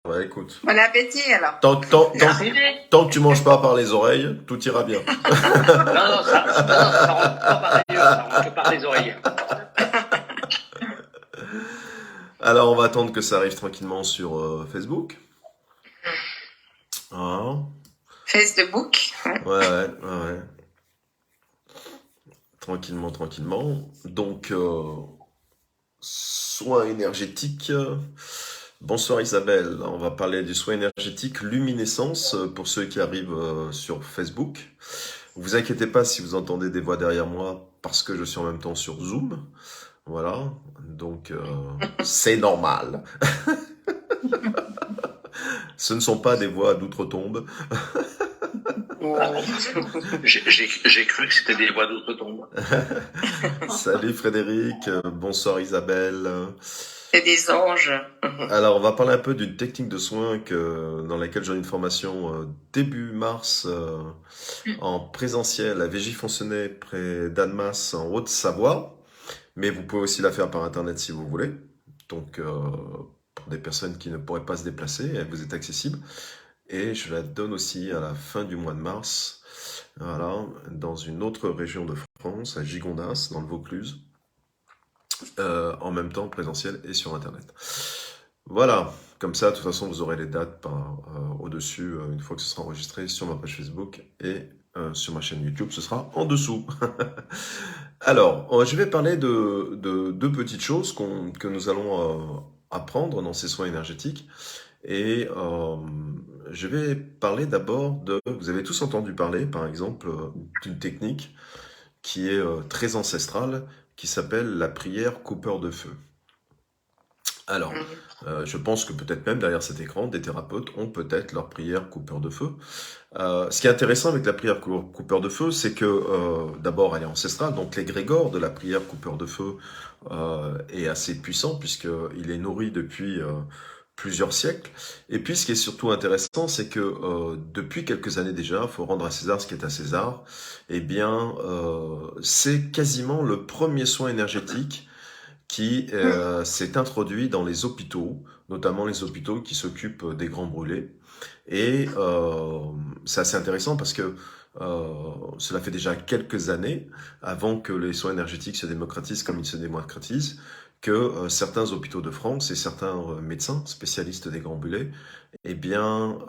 Ouais, écoute. Bon appétit alors. Tant, tant, C'est tant, arrivé. tant que tu manges pas par les oreilles, tout ira bien. Non, ça rentre pas par les yeux, ça rentre que par les oreilles. Alors, on va attendre que ça arrive tranquillement sur Facebook. Ah, Facebook. ouais. Tranquillement, tranquillement. Donc, soins énergétiques. Bonsoir Isabelle, on va parler du soin énergétique luminescence pour ceux qui arrivent sur Facebook. Vous inquiétez pas si vous entendez des voix derrière moi parce que je suis en même temps sur Zoom. Voilà, donc c'est normal. Ce ne sont pas des voix d'outre-tombe. J'ai cru que c'était des voix d'outre-tombe. Salut Frédéric, bonsoir Isabelle. C'est des anges. Alors, on va parler un peu d'une technique de soin dans laquelle j'ai une formation début mars en présentiel à Végey-Foncenay, près d'Annemasse, en Haute-Savoie. Mais vous pouvez aussi la faire par Internet si vous voulez. Donc, pour des personnes qui ne pourraient pas se déplacer, elle vous est accessible. Et je la donne aussi à la fin du mois de mars, voilà, dans une autre région de France, à Gigondas, dans le Vaucluse. En même temps présentiel et sur Internet. Voilà, comme ça, de toute façon, vous aurez les dates au-dessus une fois que ce sera enregistré sur ma page Facebook et sur ma chaîne YouTube, ce sera en dessous. Alors, je vais parler de deux petites choses que nous allons apprendre dans ces soins énergétiques. Et je vais parler d'abord vous avez tous entendu parler, par exemple, d'une technique qui est très ancestrale, qui s'appelle la prière coupeur de feu. Alors, je pense que peut-être même derrière cet écran, des thérapeutes ont peut-être leur prière coupeur de feu. Ce qui est intéressant avec la prière coupeur de feu, c'est que d'abord elle est ancestrale, donc l'égrégore de la prière coupeur de feu est assez puissant puisqu'il est nourri depuis plusieurs siècles. Et puis ce qui est surtout intéressant, c'est que depuis quelques années déjà, il faut rendre à César ce qui est à César, eh bien c'est quasiment le premier soin énergétique qui s'est introduit dans les hôpitaux, notamment les hôpitaux qui s'occupent des grands brûlés. Et c'est assez intéressant parce que cela fait déjà quelques années, avant que les soins énergétiques se démocratisent comme ils se démocratisent, que certains hôpitaux de France et certains médecins spécialistes des grands brûlés, eh bien,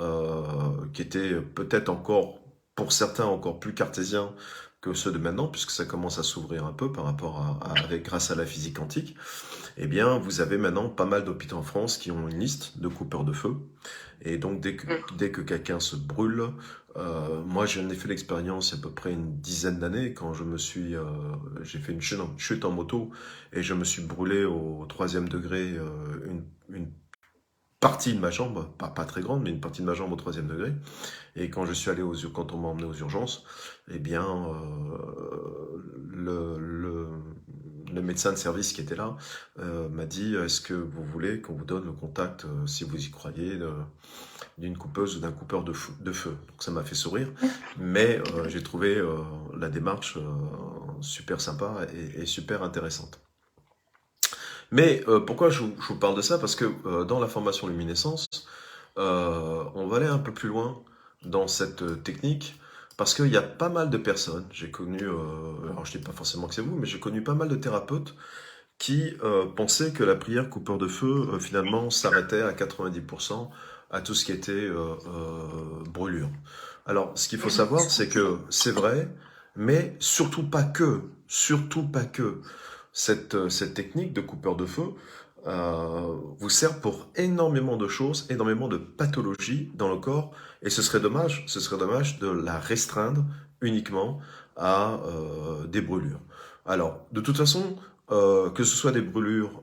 qui étaient peut-être encore, pour certains, encore plus cartésiens que ceux de maintenant, puisque ça commence à s'ouvrir un peu par rapport grâce à la physique quantique, eh bien, vous avez maintenant pas mal d'hôpitaux en France qui ont une liste de coupeurs de feu. Et donc, dès que quelqu'un se brûle, moi j'en ai fait l'expérience il y a à peu près une dizaine d'années quand j'ai fait une chute en moto et je me suis brûlé au 3e degré une partie de ma jambe, pas très grande, mais une partie de ma jambe au 3e degré. Et quand je suis allé quand on m'a emmené aux urgences, eh bien, le médecin de service qui était là m'a dit: est-ce que vous voulez qu'on vous donne le contact, si vous y croyez, d'une coupeuse ou d'un coupeur de feu. Donc ça m'a fait sourire, mais j'ai trouvé la démarche super sympa et super intéressante. Mais pourquoi je vous parle de ça? Parce que dans la formation luminescence, on va aller un peu plus loin dans cette technique, parce qu'il y a pas mal de personnes, j'ai connu, alors je dis pas forcément que c'est vous, mais j'ai connu pas mal de thérapeutes qui pensaient que la prière coupeur de feu, finalement, s'arrêtait à 90% à tout ce qui était brûlure. Alors, ce qu'il faut savoir, c'est que c'est vrai, mais surtout pas que. Cette technique de coupeur de feu vous sert pour énormément de choses, énormément de pathologies dans le corps, et ce serait dommage de la restreindre uniquement à des brûlures. Alors, de toute façon, que ce soit des brûlures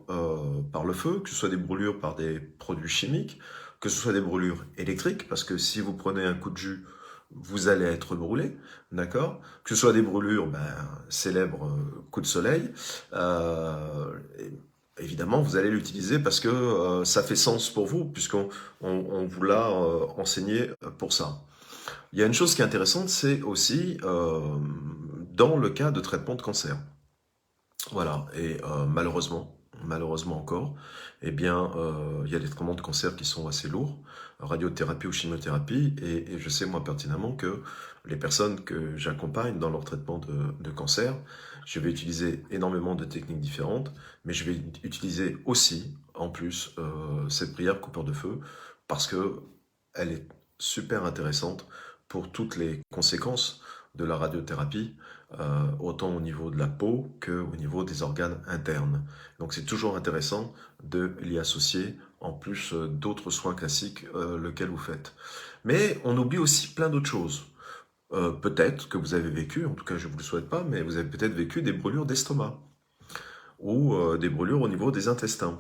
par le feu, que ce soit des brûlures par des produits chimiques, que ce soit des brûlures électriques, parce que si vous prenez un coup de jus, vous allez être brûlé, d'accord? Que ce soit des brûlures, célèbre coup de soleil, évidemment, vous allez l'utiliser parce que ça fait sens pour vous, puisqu'on vous l'a enseigné pour ça. Il y a une chose qui est intéressante, c'est aussi dans le cas de traitement de cancer. Voilà, et malheureusement, malheureusement encore, eh bien, il y a des traitements de cancer qui sont assez lourds, radiothérapie ou chimiothérapie, et je sais moi pertinemment que les personnes que j'accompagne dans leur traitement de cancer, je vais utiliser énormément de techniques différentes, mais je vais utiliser aussi, en plus, cette prière coupeur de feu, parce que elle est super intéressante pour toutes les conséquences de la radiothérapie, autant au niveau de la peau qu'au niveau des organes internes. Donc c'est toujours intéressant de l'y associer en plus d'autres soins classiques lequel vous faites. Mais on oublie aussi plein d'autres choses. Peut-être que vous avez vécu, en tout cas je ne vous le souhaite pas, mais vous avez peut-être vécu des brûlures d'estomac ou des brûlures au niveau des intestins.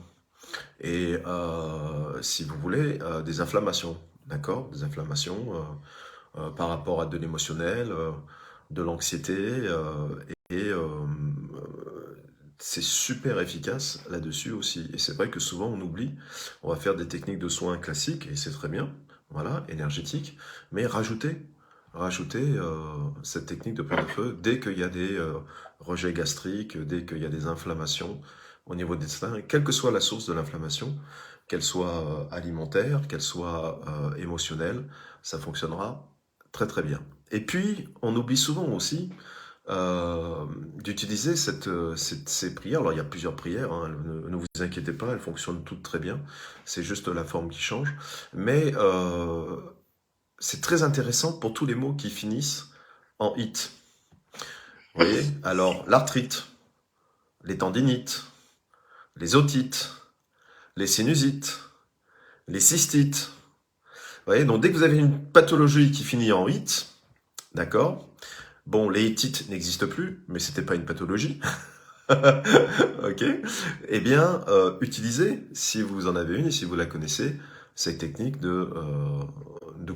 Et si vous voulez, des inflammations, d'accord? Des inflammations par rapport à de l'émotionnel, de l'anxiété, et c'est super efficace là-dessus aussi. Et c'est vrai que souvent on oublie, on va faire des techniques de soins classiques, et c'est très bien, voilà, énergétiques, mais rajouter cette technique de plein de feu dès qu'il y a des rejets gastriques, dès qu'il y a des inflammations au niveau des intestins, quelle que soit la source de l'inflammation, qu'elle soit alimentaire, qu'elle soit émotionnelle, ça fonctionnera très très bien. Et puis, on oublie souvent aussi d'utiliser ces prières. Alors, il y a plusieurs prières, hein, ne vous inquiétez pas, elles fonctionnent toutes très bien. C'est juste la forme qui change. Mais c'est très intéressant pour tous les mots qui finissent en it. Vous voyez? Alors, l'arthrite, les tendinites, les otites, les sinusites, les cystites. Vous voyez? Donc, dès que vous avez une pathologie qui finit en it, d'accord? Bon, les hittites n'existent plus, mais c'était pas une pathologie. Ok? Eh bien, utilisez, si vous en avez une et si vous la connaissez, cette technique de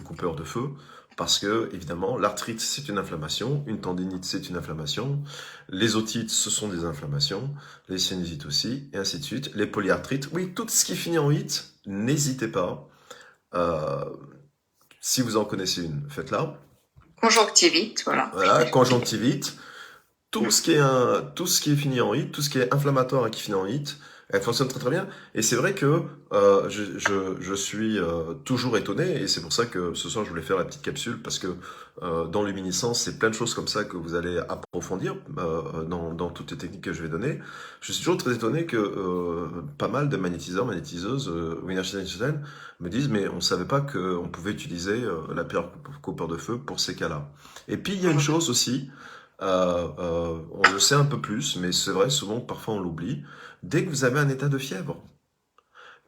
coupeur de feu, parce que, évidemment, l'arthrite, c'est une inflammation, une tendinite, c'est une inflammation, les otites, ce sont des inflammations, les sinusites aussi, et ainsi de suite, les polyarthrites, oui, tout ce qui finit en it, n'hésitez pas, euh, si vous en connaissez une, faites-la. Conjonctivite, voilà. Voilà, conjonctivite, tout ce qui est fini en hit, tout ce qui est inflammatoire et qui finit en hit, elle fonctionne très très bien. Et c'est vrai que je suis toujours étonné, et c'est pour ça que ce soir je voulais faire la petite capsule, parce que dans luminescence, c'est plein de choses comme ça que vous allez approfondir dans toutes les techniques que je vais donner. Je suis toujours très étonné que pas mal de magnétiseurs, magnétiseuses ou énergéticiennes me disent, mais on savait pas qu'on pouvait utiliser la pierre coupeur de feu pour ces cas-là. Et puis il y a une chose aussi, on le sait un peu plus, mais c'est vrai souvent que parfois on l'oublie. Dès que vous avez un état de fièvre,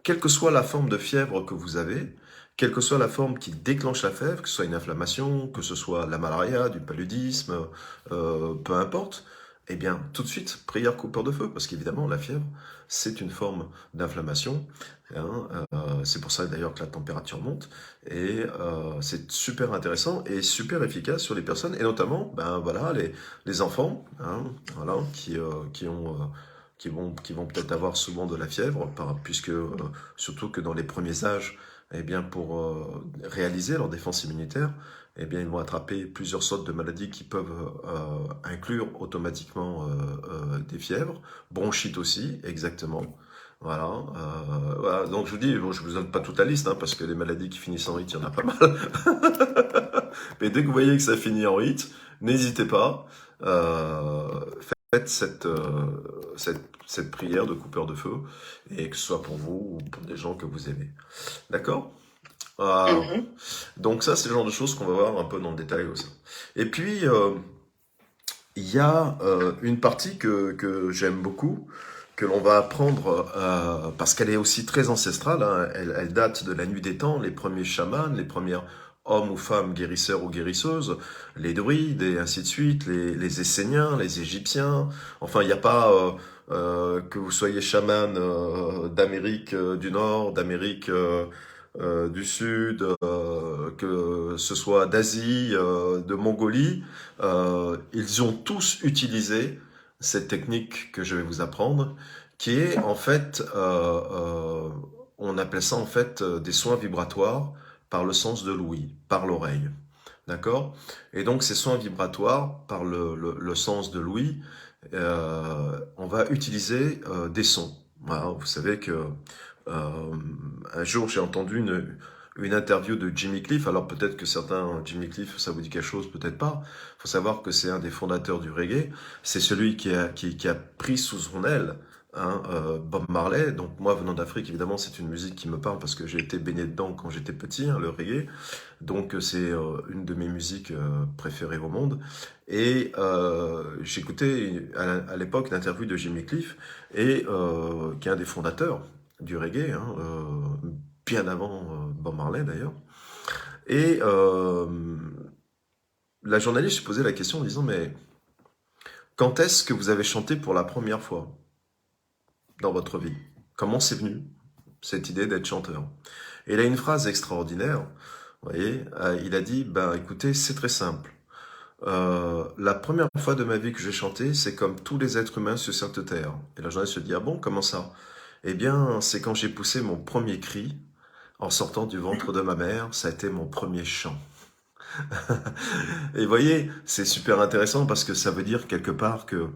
quelle que soit la forme de fièvre que vous avez, quelle que soit la forme qui déclenche la fièvre, que ce soit une inflammation, que ce soit la malaria, du paludisme, peu importe, eh bien, tout de suite, prière coupeur de feu, parce qu'évidemment, la fièvre, c'est une forme d'inflammation, hein, c'est pour ça d'ailleurs que la température monte, et c'est super intéressant et super efficace sur les personnes, et notamment, ben voilà, les enfants, hein, voilà, qui vont peut-être avoir souvent de la fièvre, puisque surtout que dans les premiers âges, eh bien, pour réaliser leur défense immunitaire, eh bien, ils vont attraper plusieurs sortes de maladies qui peuvent inclure automatiquement des fièvres, bronchite aussi, exactement. Voilà, voilà. Donc je vous dis, bon, je vous donne pas toute la liste, hein, parce que les maladies qui finissent en hit, il y en a pas mal. Mais dès que vous voyez que ça finit en hit, n'hésitez pas. Faites cette prière de coupeur de feu, et que ce soit pour vous ou pour des gens que vous aimez. D'accord? Donc ça, c'est le genre de choses qu'on va voir un peu dans le détail aussi. Et puis, il y a une partie que j'aime beaucoup, que l'on va apprendre, parce qu'elle est aussi très ancestrale, hein. Elle date de la nuit des temps, les premiers chamans, les premières hommes ou femmes guérisseurs ou guérisseuses, les druides et ainsi de suite, les Esséniens, les Égyptiens. Enfin, il n'y a pas que vous soyez chaman d'Amérique du Nord, d'Amérique du Sud, que ce soit d'Asie, de Mongolie, ils ont tous utilisé cette technique que je vais vous apprendre, qui est en fait, on appelle ça en fait des soins vibratoires par le sens de l'ouïe, par l'oreille. D'accord? Et donc ces soins vibratoires par le sens de l'ouïe, on va utiliser des sons. Voilà, vous savez que un jour j'ai entendu une interview de Jimmy Cliff. Alors peut-être que certains, Jimmy Cliff, ça vous dit quelque chose, peut-être pas. Il faut savoir que c'est un des fondateurs du reggae. C'est celui qui a pris sous son aile Bob Marley. Donc moi, venant d'Afrique, évidemment, c'est une musique qui me parle parce que j'ai été baigné dedans quand j'étais petit, le reggae. Donc c'est une de mes musiques préférées au monde. Et j'écoutais à l'époque une interview de Jimmy Cliff, qui est un des fondateurs du reggae, bien avant Bob Marley d'ailleurs. Et la journaliste se posait la question en disant, mais quand est-ce que vous avez chanté pour la première fois dans votre vie? Comment c'est venu cette idée d'être chanteur? Et il a une phrase extraordinaire, vous voyez, il a dit, ben écoutez, c'est très simple. La première fois de ma vie que j'ai chanté, c'est comme tous les êtres humains sur cette terre. Et la journaliste se dit, ah bon, comment ça? Eh bien, c'est quand j'ai poussé mon premier cri en sortant du ventre de ma mère, ça a été mon premier chant. Et vous voyez, c'est super intéressant parce que ça veut dire quelque part que,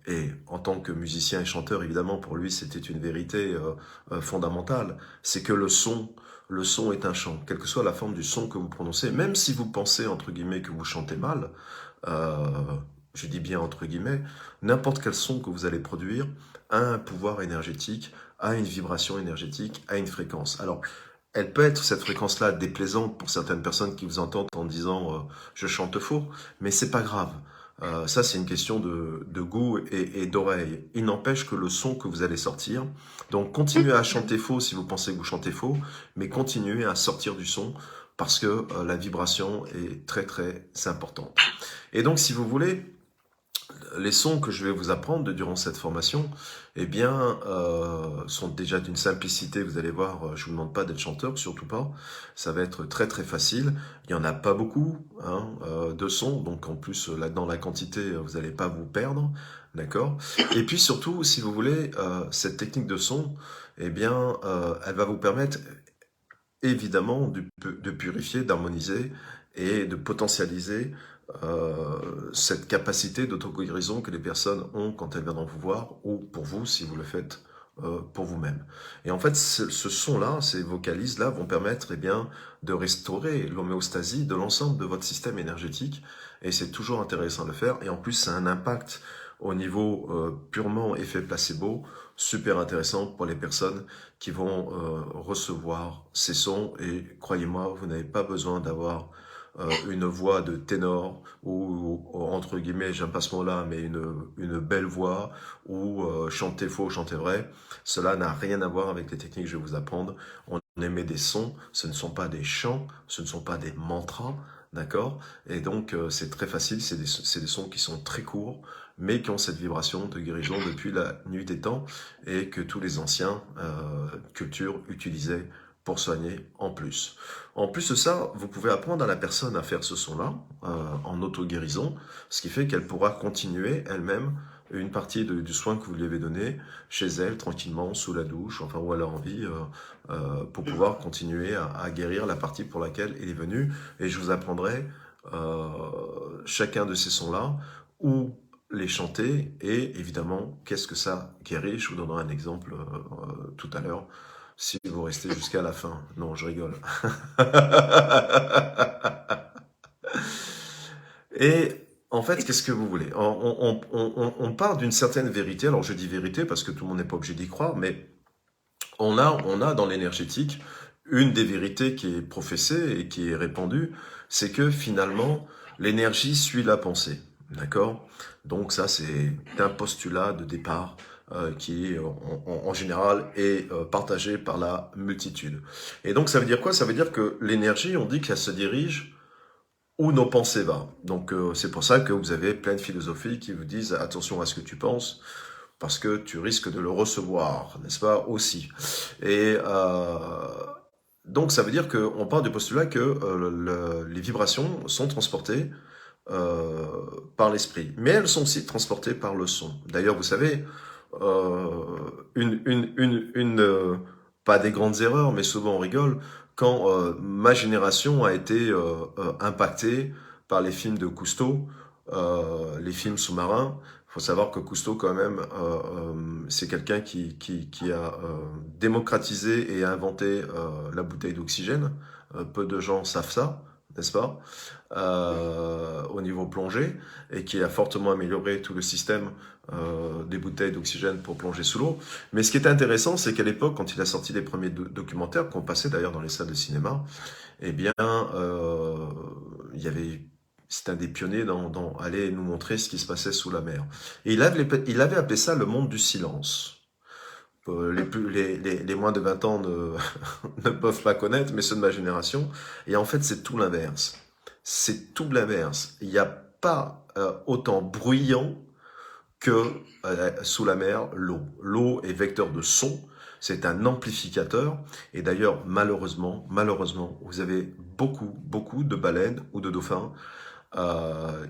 et en tant que musicien et chanteur, évidemment, pour lui, c'était une vérité fondamentale, c'est que le son est un chant, quelle que soit la forme du son que vous prononcez, même si vous pensez, entre guillemets, que vous chantez mal, euh, je dis bien entre guillemets, n'importe quel son que vous allez produire a un pouvoir énergétique, a une vibration énergétique, a une fréquence. Alors, elle peut être, cette fréquence-là, déplaisante pour certaines personnes qui vous entendent en disant je chante faux, mais c'est pas grave. Ça, c'est une question de goût et d'oreille. Il n'empêche que le son que vous allez sortir, donc continuez à chanter faux si vous pensez que vous chantez faux, mais continuez à sortir du son parce que la vibration est très très importante. Et donc, si vous voulez, les sons que je vais vous apprendre durant cette formation, eh bien, sont déjà d'une simplicité. Vous allez voir, je vous demande pas d'être chanteur, surtout pas. Ça va être très très facile. Il y en a pas beaucoup de sons, donc en plus là dans la quantité, vous n'allez pas vous perdre, d'accord. Et puis surtout, si vous voulez, cette technique de son, eh bien, elle va vous permettre évidemment de purifier, d'harmoniser et de potentialiser cette capacité d'auto-guérison que les personnes ont quand elles viendront vous voir, ou pour vous, si vous le faites pour vous-même. Et en fait, ce son-là, ces vocalises-là vont permettre bien, de restaurer l'homéostasie de l'ensemble de votre système énergétique, et c'est toujours intéressant de le faire, et en plus, ça a un impact au niveau purement effet placebo, super intéressant pour les personnes qui vont recevoir ces sons, et croyez-moi, vous n'avez pas besoin d'avoir une voix de ténor ou entre guillemets, j'aime pas ce mot-là, mais une belle voix ou chanter faux, chanter vrai. Cela n'a rien à voir avec les techniques que je vais vous apprendre. On émet des sons, ce ne sont pas des chants, ce ne sont pas des mantras, d'accord? Et donc c'est très facile, c'est des sons qui sont très courts, mais qui ont cette vibration de guérison depuis la nuit des temps et que tous les anciens cultures utilisaient pour soigner en plus. En plus de ça, vous pouvez apprendre à la personne à faire ce son-là en auto-guérison, ce qui fait qu'elle pourra continuer elle-même une partie du soin que vous lui avez donné chez elle, tranquillement, sous la douche, enfin où elle a envie, pour pouvoir continuer à guérir la partie pour laquelle elle est venue. Et je vous apprendrai chacun de ces sons-là, où les chanter, et évidemment, qu'est-ce que ça guérit. Je vous donnerai un exemple tout à l'heure, si vous restez jusqu'à la fin. Non, je rigole. Et en fait, qu'est-ce que vous voulez? On part d'une certaine vérité. Alors je dis vérité parce que tout le monde n'est pas obligé d'y croire, mais on a dans l'énergétique une des vérités qui est professée et qui est répandue, c'est que finalement, l'énergie suit la pensée. D'accord? Donc ça, c'est un postulat de départ qui, en général, est partagé par la multitude. Et donc, ça veut dire quoi? Ça veut dire que l'énergie, on dit qu'elle se dirige où nos pensées vont. Donc, c'est pour ça que vous avez plein de philosophies qui vous disent attention à ce que tu penses, parce que tu risques de le recevoir, n'est-ce pas, aussi. Et donc, ça veut dire qu'on part du postulat que les vibrations sont transportées euh, par l'esprit, mais elles sont aussi transportées par le son. D'ailleurs, vous savez, euh, pas des grandes erreurs, mais souvent on rigole, quand ma génération a été impactée par les films de Cousteau, les films sous-marins, faut savoir que Cousteau, quand même, c'est quelqu'un qui a démocratisé et inventé la bouteille d'oxygène. Peu de gens savent ça, n'est-ce pas? Au niveau plongée, et qui a fortement amélioré tout le système des bouteilles d'oxygène pour plonger sous l'eau. Mais ce qui est intéressant, c'est qu'à l'époque, quand il a sorti les premiers documentaires, qu'on passait d'ailleurs dans les salles de cinéma, eh bien, il y avait, c'était un des pionniers dans aller nous montrer ce qui se passait sous la mer. Et il avait appelé ça le monde du silence. Les moins de 20 ans ne peuvent pas connaître, mais ceux de ma génération. Et en fait, c'est tout l'inverse. C'est tout l'inverse. Il n'y a pas autant bruyant que sous la mer, l'eau. L'eau est vecteur de son, c'est un amplificateur. Et d'ailleurs, malheureusement, vous avez beaucoup de baleines ou de dauphins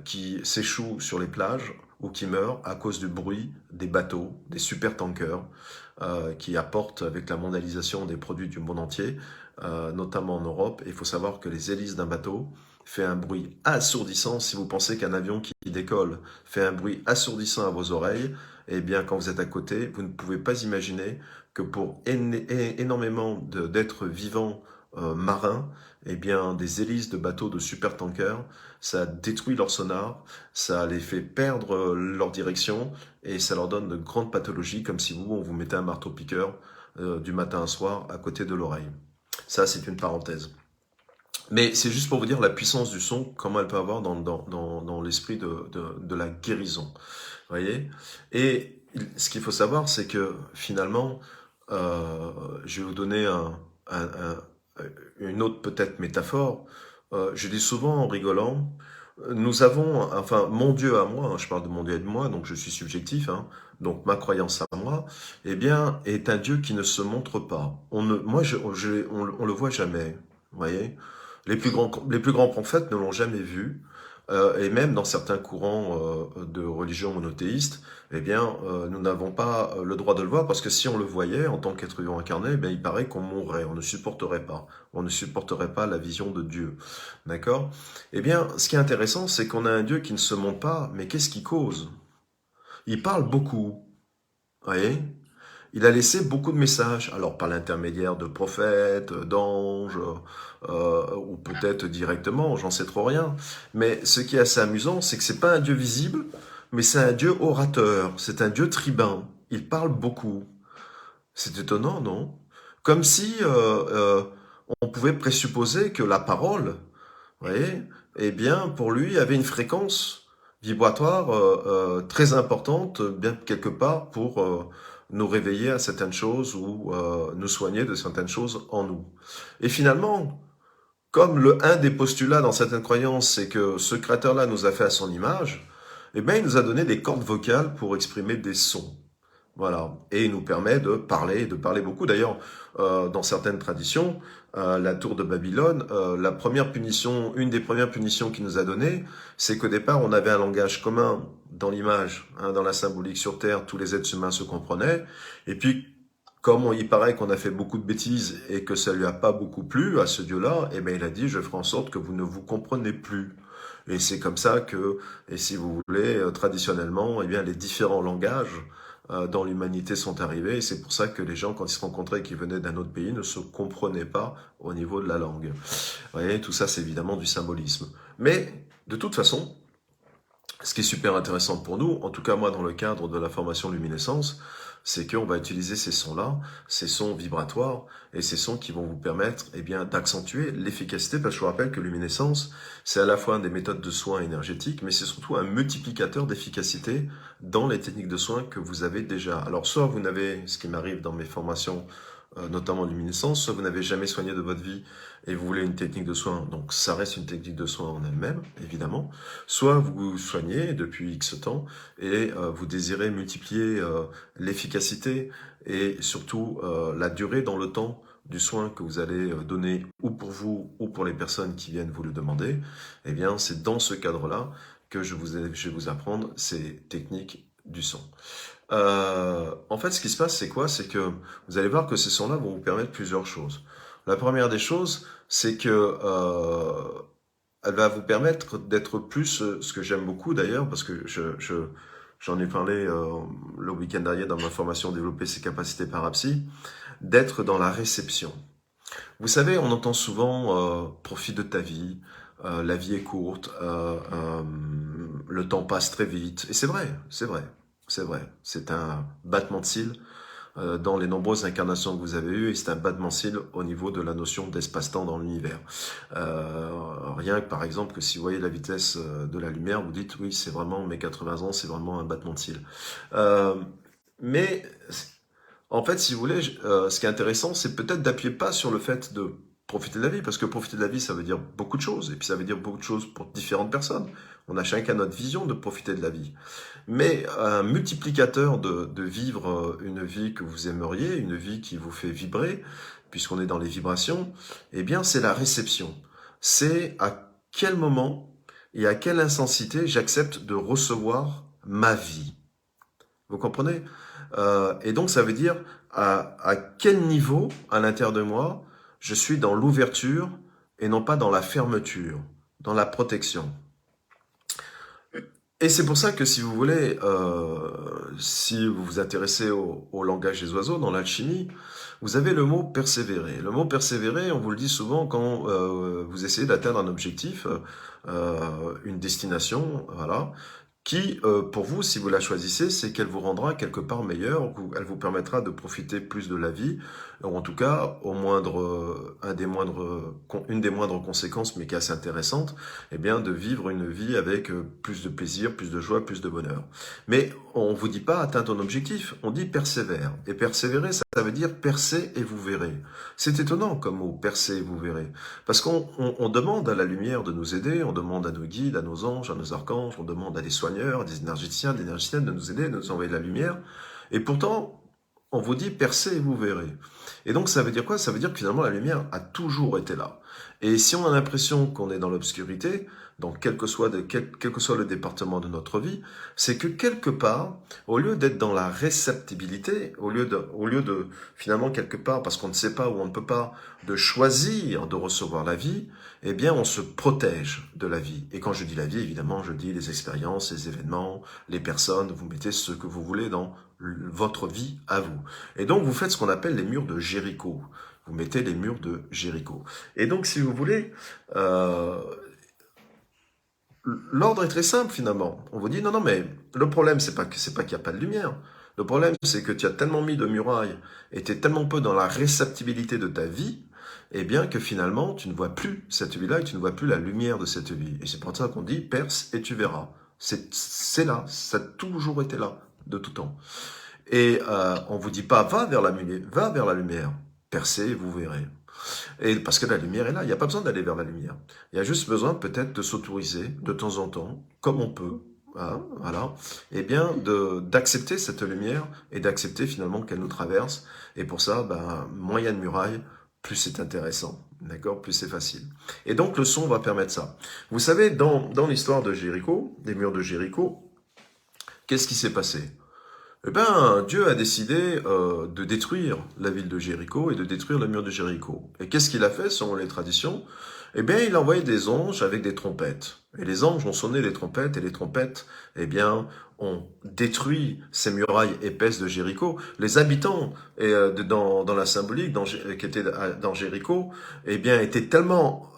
qui s'échouent sur les plages ou qui meurent à cause du bruit des bateaux, des supertankers qui apportent avec la mondialisation des produits du monde entier, notamment en Europe. Et il faut savoir que les hélices d'un bateau fait un bruit assourdissant. Si vous pensez qu'un avion qui décolle fait un bruit assourdissant à vos oreilles, eh bien, quand vous êtes à côté, vous ne pouvez pas imaginer que pour énormément d'êtres vivants marins, eh bien, des hélices de bateaux de supertankers, ça détruit leur sonar, ça les fait perdre leur direction et ça leur donne de grandes pathologies, comme si on vous mettait un marteau-piqueur du matin au soir à côté de l'oreille. Ça, c'est une parenthèse. Mais c'est juste pour vous dire la puissance du son, comment elle peut avoir dans l'esprit de la guérison. Vous voyez? Et ce qu'il faut savoir, c'est que finalement, je vais vous donner une autre peut-être métaphore. Je dis souvent en rigolant, nous avons, enfin, mon Dieu à moi, hein, je parle de mon Dieu et de moi, donc je suis subjectif, hein, donc ma croyance à moi, eh bien, est un Dieu qui ne se montre pas. On le voit jamais, vous voyez. Les plus grands prophètes ne l'ont jamais vu, et même dans certains courants de religion monothéiste, eh bien, nous n'avons pas le droit de le voir parce que si on le voyait en tant qu'être vivant incarné, eh bien, il paraît qu'on mourrait, on ne supporterait pas la vision de Dieu, d'accord? Eh bien, ce qui est intéressant, c'est qu'on a un Dieu qui ne se montre pas, mais qu'est-ce qui cause? Il parle beaucoup, vous voyez? Il a laissé beaucoup de messages, alors par l'intermédiaire de prophètes, d'anges, ou peut-être directement, j'en sais trop rien. Mais ce qui est assez amusant, c'est que c'est pas un Dieu visible, mais c'est un Dieu orateur, c'est un Dieu tribun. Il parle beaucoup. C'est étonnant, non? Comme si on pouvait présupposer que la parole, vous voyez, eh bien, pour lui, avait une fréquence vibratoire très importante, bien quelque part, pour nous réveiller à certaines choses ou nous soigner de certaines choses en nous. Et finalement, comme un des postulats dans certaines croyances, c'est que ce créateur-là nous a fait à son image, eh bien, il nous a donné des cordes vocales pour exprimer des sons. Voilà. Et il nous permet de parler beaucoup. D'ailleurs, dans certaines traditions, la tour de Babylone, une des premières punitions qu'il nous a données, c'est qu'au départ, on avait un langage commun dans l'image, hein, dans la symbolique sur Terre, tous les êtres humains se comprenaient. Et puis, comme il paraît qu'on a fait beaucoup de bêtises et que ça lui a pas beaucoup plu à ce Dieu-là, eh bien, il a dit, je ferai en sorte que vous ne vous comprenez plus. Et c'est comme ça que, et si vous voulez, traditionnellement, eh bien, les différents langages dans l'humanité sont arrivés. Et c'est pour ça que les gens, quand ils se rencontraient et qui venaient d'un autre pays, ne se comprenaient pas au niveau de la langue. Vous voyez, tout ça, c'est évidemment du symbolisme. Mais, de toute façon, ce qui est super intéressant pour nous, en tout cas moi dans le cadre de la formation luminescence, c'est qu'on va utiliser ces sons-là, ces sons vibratoires, et ces sons qui vont vous permettre eh bien, d'accentuer l'efficacité, parce que je vous rappelle que luminescence, c'est à la fois des méthodes de soins énergétiques, mais c'est surtout un multiplicateur d'efficacité dans les techniques de soins que vous avez déjà. Alors soit vous n'avez, ce qui m'arrive dans mes formations, notamment luminescence, soit vous n'avez jamais soigné de votre vie et vous voulez une technique de soin, donc ça reste une technique de soin en elle-même, évidemment, soit vous soignez depuis X temps et vous désirez multiplier l'efficacité et surtout la durée dans le temps du soin que vous allez donner ou pour vous ou pour les personnes qui viennent vous le demander, eh bien c'est dans ce cadre-là que je vais vous apprendre ces techniques du son. En fait, ce qui se passe, c'est quoi? C'est que vous allez voir que ces sons-là vont vous permettre plusieurs choses. La première des choses, c'est que elle va vous permettre d'être plus, ce que j'aime beaucoup d'ailleurs, parce que j'en ai parlé le week-end dernier dans ma formation Développer ses capacités parapsy, d'être dans la réception. Vous savez, on entend souvent profite de ta vie, la vie est courte, le temps passe très vite. Et c'est vrai, c'est vrai, c'est vrai. C'est un battement de cils dans les nombreuses incarnations que vous avez eues, et c'est un battement de cils au niveau de la notion d'espace-temps dans l'univers. Rien que par exemple, que si vous voyez la vitesse de la lumière, vous dites oui, c'est vraiment mes 80 ans, c'est vraiment un battement de cils. Mais en fait, si vous voulez, ce qui est intéressant, c'est peut-être d'appuyer pas sur le fait de profiter de la vie, parce que profiter de la vie, ça veut dire beaucoup de choses, et puis ça veut dire beaucoup de choses pour différentes personnes. On a chacun notre vision de profiter de la vie. Mais un multiplicateur de vivre une vie que vous aimeriez, une vie qui vous fait vibrer, puisqu'on est dans les vibrations, eh bien, c'est la réception. C'est à quel moment et à quelle intensité j'accepte de recevoir ma vie. Vous comprenez? Et donc, ça veut dire à quel niveau, à l'intérieur de moi, je suis dans l'ouverture et non pas dans la fermeture, dans la protection. Et c'est pour ça que si vous voulez, si vous vous intéressez au langage des oiseaux, dans l'alchimie, vous avez le mot persévérer. Le mot persévérer, on vous le dit souvent quand vous essayez d'atteindre un objectif, une destination, voilà, qui, pour vous, si vous la choisissez, c'est qu'elle vous rendra quelque part meilleur, elle vous permettra de profiter plus de la vie, ou en tout cas, une des moindres conséquences, mais qui est assez intéressante, eh bien, de vivre une vie avec plus de plaisir, plus de joie, plus de bonheur. Mais on vous dit pas atteindre ton objectif, on dit persévère. Et persévérer, ça veut dire percer et vous verrez. C'est étonnant comme mot, percer et vous verrez. Parce qu'on demande à la lumière de nous aider, on demande à nos guides, à nos anges, à nos archanges, on demande à des soigneurs, à des énergéticiens, des énergéticiennes de nous aider, de nous envoyer de la lumière. Et pourtant, on vous dit percez et vous verrez. Et donc ça veut dire quoi? Ça veut dire que finalement la lumière a toujours été là. Et si on a l'impression qu'on est dans l'obscurité, donc quel que soit le département de notre vie, c'est que quelque part, au lieu d'être dans la réceptibilité, au lieu de finalement quelque part, parce qu'on ne sait pas ou on ne peut pas, de choisir de recevoir la vie, eh bien on se protège de la vie. Et quand je dis la vie, évidemment, je dis les expériences, les événements, les personnes, vous mettez ce que vous voulez dans votre vie à vous. Et donc vous faites ce qu'on appelle les murs de Jéricho. Vous mettez les murs de Jéricho. Et donc si vous voulez, l'ordre est très simple finalement. On vous dit non, mais le problème c'est pas qu'il n'y a pas de lumière. Le problème c'est que tu as tellement mis de murailles et tu es tellement peu dans la réceptibilité de ta vie, eh bien que finalement tu ne vois plus cette vie-là et tu ne vois plus la lumière de cette vie. Et c'est pour ça qu'on dit perce et tu verras. C'est là, ça a toujours été là, de tout temps. Et on vous dit pas va vers la lumière, percez, vous verrez. Et parce que la lumière est là, il n'y a pas besoin d'aller vers la lumière. Il y a juste besoin peut-être de s'autoriser de temps en temps, comme on peut, hein, voilà, et bien d'accepter cette lumière et d'accepter finalement qu'elle nous traverse. Et pour ça, moins il y a de murailles, plus c'est intéressant, d'accord, plus c'est facile. Et donc le son va permettre ça. Vous savez, dans l'histoire de Jéricho, des murs de Jéricho, qu'est-ce qui s'est passé? Eh bien, Dieu a décidé de détruire la ville de Jéricho et de détruire le mur de Jéricho. Et qu'est-ce qu'il a fait selon les traditions? Eh bien, il a envoyé des anges avec des trompettes. Et les anges ont sonné les trompettes, et les trompettes, eh bien, ont détruit ces murailles épaisses de Jéricho. Les habitants, dans la symbolique, qui étaient dans Jéricho, eh bien, étaient tellement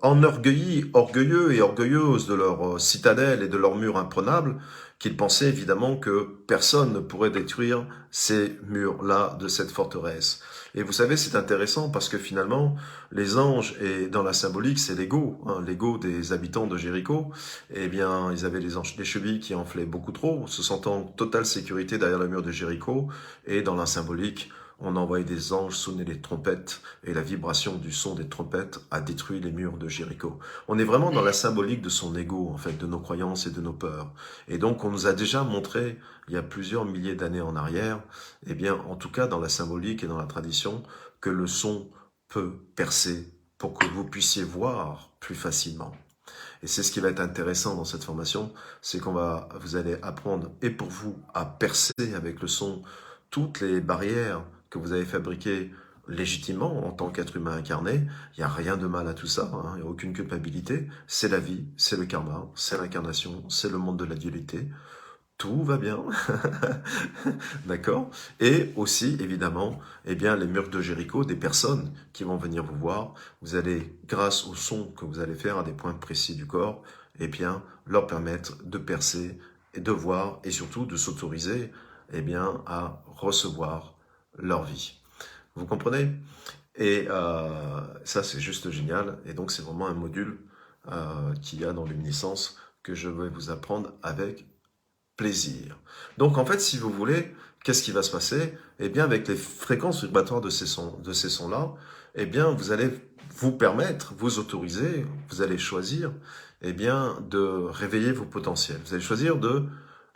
orgueilleux et orgueilleuses de leur citadelle et de leurs murs imprenables, qu'ils pensaient évidemment que personne ne pourrait détruire ces murs-là de cette forteresse. Et vous savez, c'est intéressant parce que finalement, les anges, et dans la symbolique, c'est l'ego, l'ego des habitants de Jéricho. Eh bien, ils avaient des chevilles qui enflaient beaucoup trop, se sentant en totale sécurité derrière le mur de Jéricho. Et dans la symbolique, on a envoyé des anges sonner les trompettes, et la vibration du son des trompettes a détruit les murs de Jéricho. On est vraiment dans la symbolique de son ego, en fait, de nos croyances et de nos peurs. Et donc, on nous a déjà montré, il y a plusieurs milliers d'années en arrière, eh bien, en tout cas dans la symbolique et dans la tradition, que le son peut percer pour que vous puissiez voir plus facilement. Et c'est ce qui va être intéressant dans cette formation, c'est vous allez apprendre, et pour vous, à percer avec le son toutes les barrières que vous avez fabriquées légitimement en tant qu'être humain incarné. Il n'y a rien de mal à tout ça, il n'y a aucune culpabilité. C'est la vie, c'est le karma, c'est l'incarnation, c'est le monde de la dualité. tout va bien. D'accord? Et aussi, évidemment, eh bien, les murs de Jéricho, des personnes qui vont venir vous voir, vous allez, grâce au son que vous allez faire à des points précis du corps, eh bien, leur permettre de percer et de voir et surtout de s'autoriser, eh bien, à recevoir leur vie. Vous comprenez? Et ça, c'est juste génial. Et donc, c'est vraiment un module qu'il y a dans Luminescence que je vais vous apprendre avec plaisir. Donc, en fait, si vous voulez, qu'est-ce qui va se passer? Eh bien, avec les fréquences vibratoires de ces sons-là, eh bien, vous allez vous permettre, vous autoriser, vous allez choisir, eh bien, de réveiller vos potentiels. Vous allez choisir de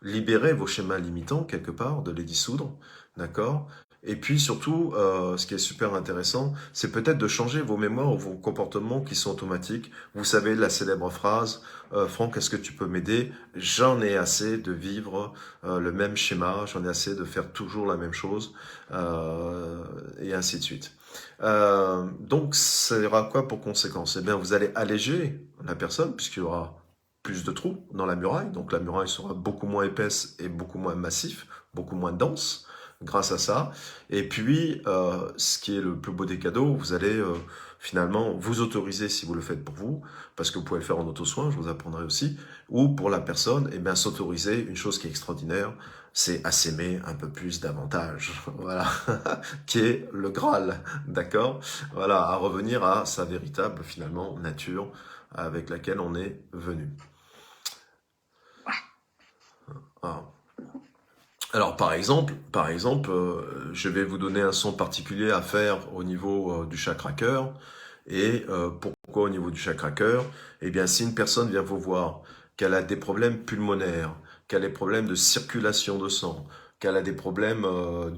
libérer vos schémas limitants, quelque part, de les dissoudre, d'accord? Et puis surtout, ce qui est super intéressant, c'est peut-être de changer vos mémoires ou vos comportements qui sont automatiques. Vous savez, la célèbre phrase, Franck, est-ce que tu peux m'aider? J'en ai assez de vivre le même schéma, j'en ai assez de faire toujours la même chose, et ainsi de suite. Donc, ça aura quoi pour conséquence? Eh bien, vous allez alléger la personne, puisqu'il y aura plus de trous dans la muraille, donc la muraille sera beaucoup moins épaisse et beaucoup moins massif, beaucoup moins dense, grâce à ça. Et puis, ce qui est le plus beau des cadeaux, vous allez finalement vous autoriser, si vous le faites pour vous, parce que vous pouvez le faire en auto-soin, je vous apprendrai aussi, ou pour la personne, eh bien, s'autoriser une chose qui est extraordinaire, c'est à s'aimer un peu plus davantage, voilà, qui est le Graal, d'accord? Voilà, à revenir à sa véritable, finalement, nature avec laquelle on est venu. Ah. Alors, par exemple, je vais vous donner un son particulier à faire au niveau du chakra cœur. Et pourquoi au niveau du chakra cœur? Eh bien, si une personne vient vous voir, qu'elle a des problèmes pulmonaires, qu'elle a des problèmes de circulation de sang, qu'elle a des problèmes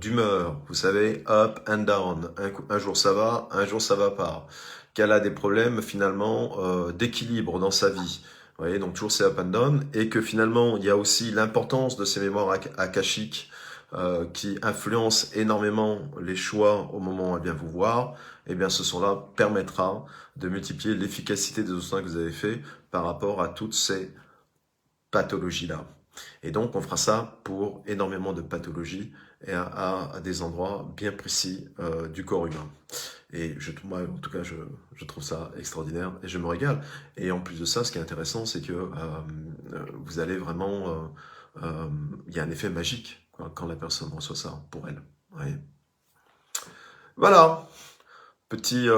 d'humeur, vous savez, up and down, un jour ça va, un jour ça va pas, qu'elle a des problèmes finalement d'équilibre dans sa vie, vous voyez, donc toujours c'est up and down, et que finalement il y a aussi l'importance de ces mémoires akashiques qui influencent énormément les choix au moment où elle vient vous voir, eh bien ce son-là permettra de multiplier l'efficacité des soins que vous avez fait par rapport à toutes ces pathologies-là. Et donc on fera ça pour énormément de pathologies et à des endroits bien précis du corps humain. Et moi, en tout cas, je trouve ça extraordinaire et je me régale. Et en plus de ça, ce qui est intéressant, c'est que vous allez vraiment... il y a un effet magique quoi, quand la personne reçoit ça pour elle. Ouais. Voilà, petit,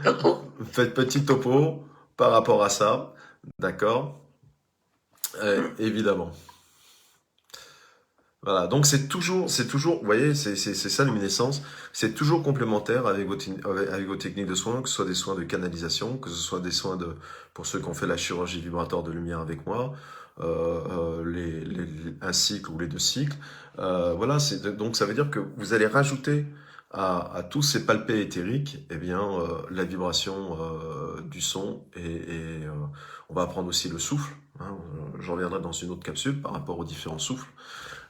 Topo. petit topo par rapport à ça, d'accord? Évidemment. Voilà, donc c'est toujours, vous voyez, c'est ça luminescence, c'est toujours complémentaire avec avec vos techniques de soins, que ce soit des soins de canalisation, que ce soit des soins pour ceux qui ont fait la chirurgie vibratoire de lumière avec moi, un cycle ou les deux cycles. Voilà, donc ça veut dire que vous allez rajouter à tous ces palpés éthériques, eh bien, la vibration du son et on va apprendre aussi le souffle. Hein, j'en reviendrai dans une autre capsule par rapport aux différents souffles.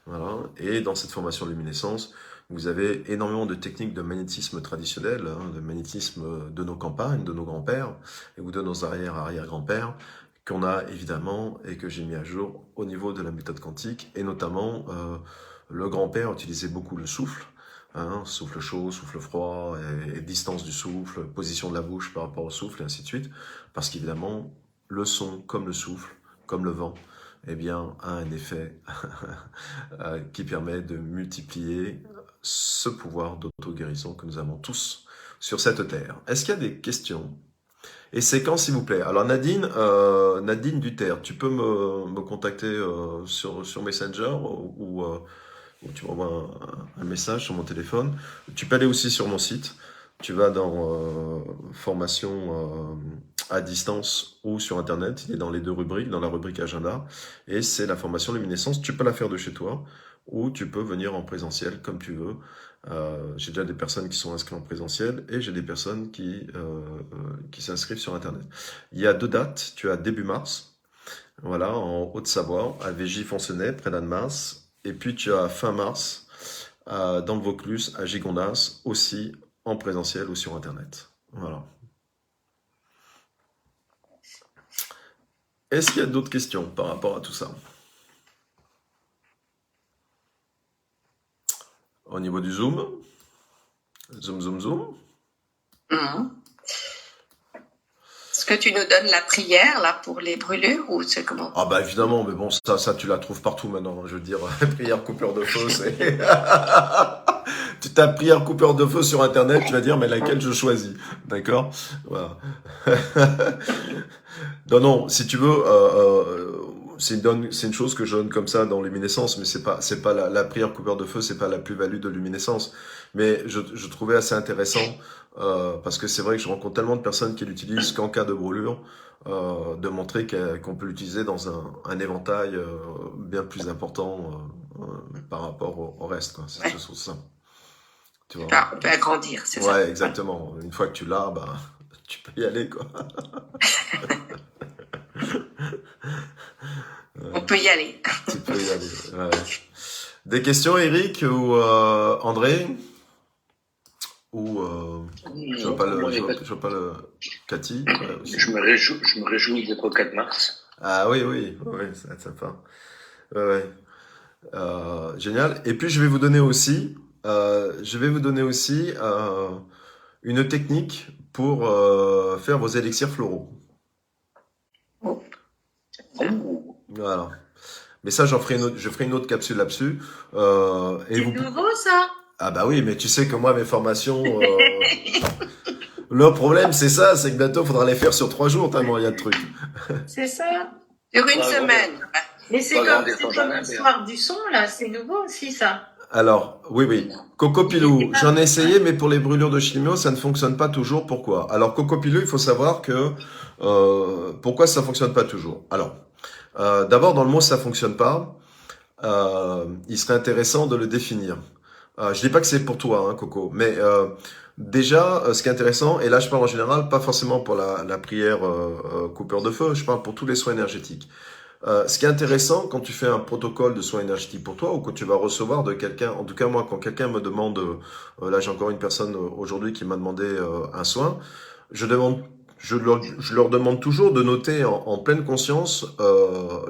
Voilà. Et dans cette formation luminescence, vous avez énormément de techniques de magnétisme traditionnel, hein, de magnétisme de nos campagnes, de nos grands-pères, ou de nos arrière-arrière-grands-pères, qu'on a évidemment et que j'ai mis à jour au niveau de la méthode quantique, et notamment le grand-père utilisait beaucoup le souffle, hein, souffle chaud, souffle froid, et distance du souffle, position de la bouche par rapport au souffle, et ainsi de suite, parce qu'évidemment, le son, comme le souffle, comme le vent, eh bien, a un effet qui permet de multiplier ce pouvoir d'auto-guérison que nous avons tous sur cette terre. Est-ce qu'il y a des questions? Et c'est quand, s'il vous plaît? Alors Nadine, Nadine Duterre, tu peux me contacter sur Messenger ou tu m'envoies un message sur mon téléphone. Tu peux aller aussi sur mon site. Tu vas dans formation à distance ou sur Internet. Il est dans les deux rubriques, dans la rubrique agenda. Et c'est la formation luminescence. Tu peux la faire de chez toi ou tu peux venir en présentiel comme tu veux. J'ai déjà des personnes qui sont inscrites en présentiel et j'ai des personnes qui s'inscrivent sur Internet. Il y a 2 dates. Tu as début mars, voilà, en Haute-Savoie, à Végey-Foncenay, près d'Annemasse. Et puis tu as fin mars, dans le Vaucluse, à Gigondas, aussi en présentiel ou sur Internet. Voilà. Est-ce qu'il y a d'autres questions par rapport à tout ça? Au niveau du zoom? Zoom, zoom, zoom. Mhm. Est-ce que tu nous donnes la prière là pour les brûlures ou c'est comment? Ah bah évidemment, mais bon, ça tu la trouves partout maintenant. Je veux dire, prière coupeur de feu, c'est... Tu tapes prière coupeur de feu sur Internet, tu vas dire, mais laquelle je choisis? D'accord? Voilà. Non, non, si tu veux, c'est une chose que je donne comme ça dans luminescence, mais c'est pas la prière coupeur de feu, c'est pas la plus-value de luminescence. Mais je trouvais assez intéressant, parce que c'est vrai que je rencontre tellement de personnes qui l'utilisent qu'en cas de brûlure, de montrer qu'on peut l'utiliser dans un éventail bien plus important par rapport au reste, quoi. C'est Ouais. juste ça. Tu vois? Enfin, on peut agrandir, c'est ça. Ouais, exactement. Une fois que tu l'as, bah, tu peux y aller, quoi. On peut y aller. Tu peux y aller. Ouais. Des questions, Eric ou André? Ou je vois pas Moi, j'ai pas- je vois pas le Cathy, ouais, aussi. je me réjouis d'être au 4 mars. Ah oui, oui, oui, ça va être sympa. Ouais, ouais. Génial. Et puis je vais vous donner aussi une technique pour faire vos élixirs floraux. Oh, Oh. Voilà. Mais ça, je ferai une autre capsule là-dessus. Et c'est vous, nouveau ça. ah bah oui, mais tu sais que moi, mes formations, le problème, c'est ça, c'est que bientôt, il faudra les faire sur 3 jours, tellement il y a de trucs. C'est ça. Sur une Pas semaine. Mais c'est Pas comme, grandir ton c'est comme jardin, mais- l'histoire du son, là. C'est nouveau aussi, ça. Alors, oui, oui. Coco Pilou, j'en ai essayé, mais pour les brûlures de chimio, ça ne fonctionne pas toujours. Pourquoi? Alors, Coco Pilou, il faut savoir que pourquoi ça fonctionne pas toujours. Alors, d'abord, dans le mot ça fonctionne pas, il serait intéressant de le définir. Je dis pas que c'est pour toi, hein, Coco, mais déjà, ce qui est intéressant, et là je parle en général, pas forcément pour la prière coupeur de feu, je parle pour tous les soins énergétiques. Ce qui est intéressant quand tu fais un protocole de soins énergétiques pour toi ou que tu vas recevoir de quelqu'un, en tout cas moi quand quelqu'un me demande, là j'ai encore une personne aujourd'hui qui m'a demandé un soin, je demande, je leur demande toujours de noter en pleine conscience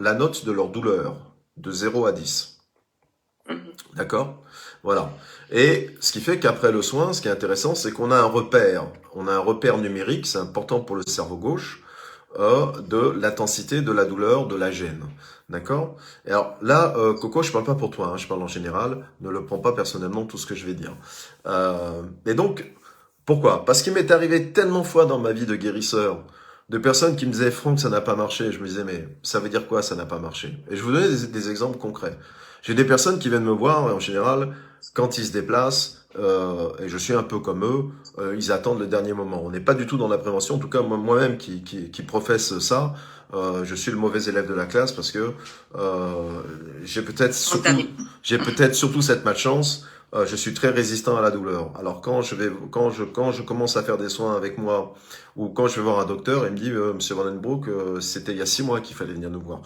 la note de leur douleur de 0 à 10. Mhm. D'accord? Voilà. Et ce qui fait qu'après le soin, ce qui est intéressant, c'est qu'on a un repère. On a un repère numérique, c'est important pour le cerveau gauche, de l'intensité de la douleur, de la gêne. D'accord? Et alors là, Coco, je parle pas pour toi, hein, je parle en général. Ne le prends pas personnellement tout ce que je vais dire. Et donc, pourquoi? Parce qu'il m'est arrivé tellement de fois dans ma vie de guérisseur, de personnes qui me disaient, Franck, ça n'a pas marché. Je me disais, mais ça veut dire quoi, ça n'a pas marché? Et je vous donnais des exemples concrets. J'ai des personnes qui viennent me voir, et en général, quand ils se déplacent, et je suis un peu comme eux, ils attendent le dernier moment. On n'est pas du tout dans la prévention. En tout cas, moi-même qui professe ça, je suis le mauvais élève de la classe parce que j'ai peut-être surtout cette malchance. Je suis très résistant à la douleur. Alors quand je commence à faire des soins avec moi ou quand je vais voir un docteur, il me dit Monsieur Vandenbroek, c'était il y a 6 mois qu'il fallait venir nous voir.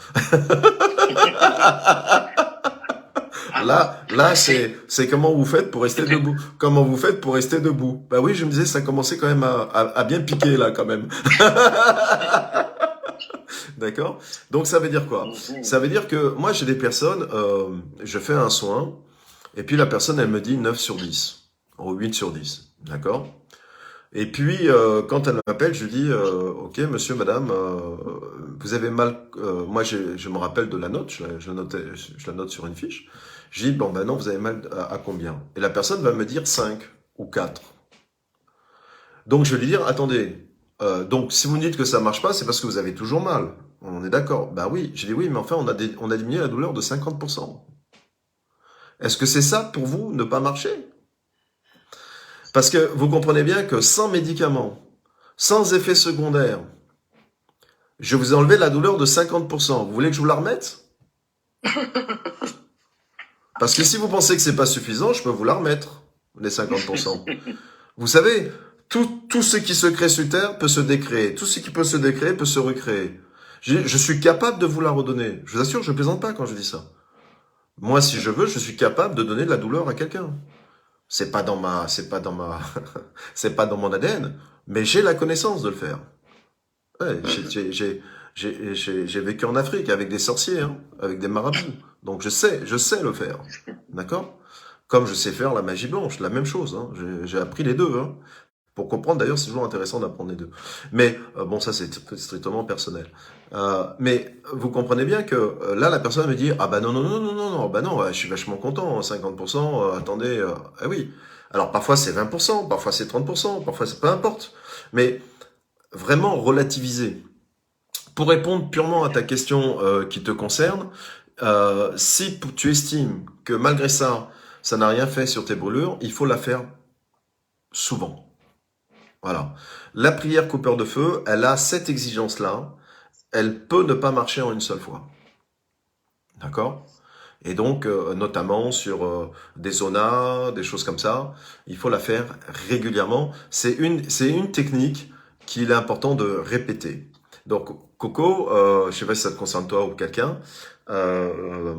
Là, c'est comment vous faites pour rester debout. Comment vous faites pour rester debout? Bah oui, je me disais, ça commençait quand même à bien piquer là, quand même. D'accord? Donc ça veut dire quoi? Ça veut dire que moi j'ai des personnes, je fais un soin, et puis la personne elle me dit 9 sur 10, ou 8 sur 10. D'accord? Et puis quand elle m'appelle, je dis ok monsieur, madame, vous avez mal. Moi je me rappelle de la note, je la note sur une fiche. Je dis bon ben non, vous avez mal à combien? Et la personne va me dire 5 ou 4. Donc je vais lui dire attendez, donc si vous me dites que ça marche pas, c'est parce que vous avez toujours mal. On est d'accord? Ben oui. J'ai dit oui, mais enfin on a diminué la douleur de 50%. Est-ce que c'est ça pour vous, ne pas marcher? Parce que vous comprenez bien que sans médicaments, sans effet secondaire, je vous ai enlevé la douleur de 50%. Vous voulez que je vous la remette? Parce que si vous pensez que c'est pas suffisant, je peux vous la remettre, les 50%. Vous savez, tout ce qui se crée sur Terre peut se décréer. Tout ce qui peut se décréer peut se recréer. Je suis capable de vous la redonner. Je vous assure, je ne plaisante pas quand je dis ça. Moi, si je veux, je suis capable de donner de la douleur à quelqu'un. C'est pas dans c'est pas dans mon ADN, mais j'ai la connaissance de le faire. Ouais, J'ai vécu en Afrique avec des sorciers, hein, avec des marabouts. Donc je sais le faire. D'accord? Comme je sais faire la magie blanche, la même chose. Hein. J'ai appris les deux. Hein. Pour comprendre, d'ailleurs, c'est toujours intéressant d'apprendre les deux. Mais bon, ça c'est strictement personnel. Mais vous comprenez bien que là, la personne me dit, ah bah non, non, non, non, non, non, bah non, je suis vachement content, 50%, attendez, ah oui. Alors parfois c'est 20%, parfois c'est 30%, parfois c'est peu importe. Mais vraiment relativiser. Pour répondre purement à ta question qui te concerne, si tu estimes que malgré ça, ça n'a rien fait sur tes brûlures, il faut la faire souvent. Voilà. La prière coupeur de feu, elle a cette exigence-là. Elle peut ne pas marcher en une seule fois. D'accord? Et donc, notamment sur des zonas, des choses comme ça, il faut la faire régulièrement. C'est une technique qu'il est important de répéter. Donc, Coco, je sais pas si ça te concerne toi ou quelqu'un, euh,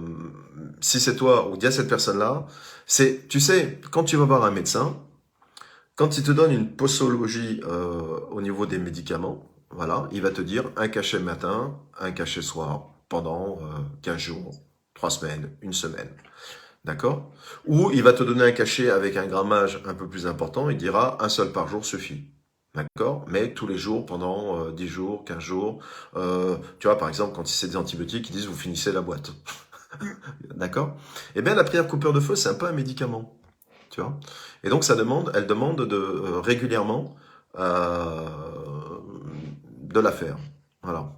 si c'est toi ou il y a cette personne-là, tu sais, quand tu vas voir un médecin, quand il te donne une posologie au niveau des médicaments, voilà, il va te dire un cachet matin, un cachet soir, pendant 15 jours, 3 semaines, une semaine. D'accord? Ou il va te donner un cachet avec un grammage un peu plus important, il dira un seul par jour suffit. D'accord? Mais tous les jours, pendant 10 jours, 15 jours. Tu vois, par exemple, quand c'est des antibiotiques, ils disent vous finissez la boîte. D'accord? Eh bien, la prière coupure de feu, c'est un peu un médicament. Tu vois? Et donc, elle demande de régulièrement euh, de la faire. Voilà.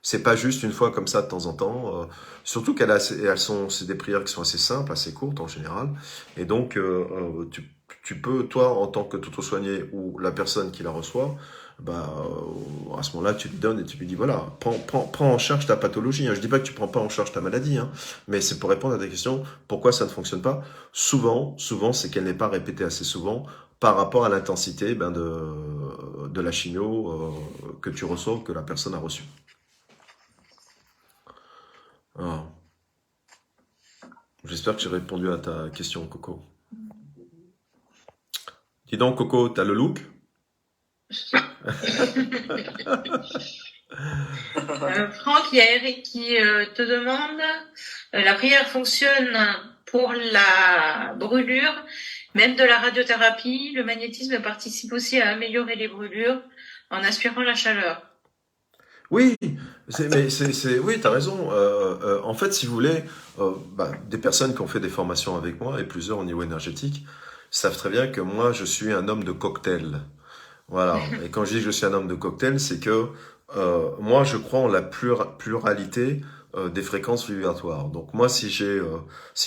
C'est pas juste une fois comme ça de temps en temps. Surtout c'est des prières qui sont assez simples, assez courtes en général. Et donc, tu peux, toi, en tant que tuto-soigné ou la personne qui la reçoit, bah, à ce moment-là, tu lui donnes et tu lui dis, voilà, prends en charge ta pathologie. Hein. Je dis pas que tu prends pas en charge ta maladie, hein, mais c'est pour répondre à ta question, pourquoi ça ne fonctionne pas? Souvent, c'est qu'elle n'est pas répétée assez souvent par rapport à l'intensité de la chimio que tu reçois, que la personne a reçue. Ah. J'espère que j'ai répondu à ta question, Coco. Dis donc, Coco, t'as le look? Franck, il y a Eric qui te demande, la prière fonctionne pour la brûlure, même de la radiothérapie. Le magnétisme participe aussi à améliorer les brûlures en aspirant la chaleur. Oui, oui, t'as raison. En fait, si vous voulez, des personnes qui ont fait des formations avec moi et plusieurs au niveau énergétique savent très bien que moi, je suis un homme de cocktail. Voilà. Et quand je dis que je suis un homme de cocktail, c'est que moi, je crois en la pluralité des fréquences vibratoires. Donc moi, si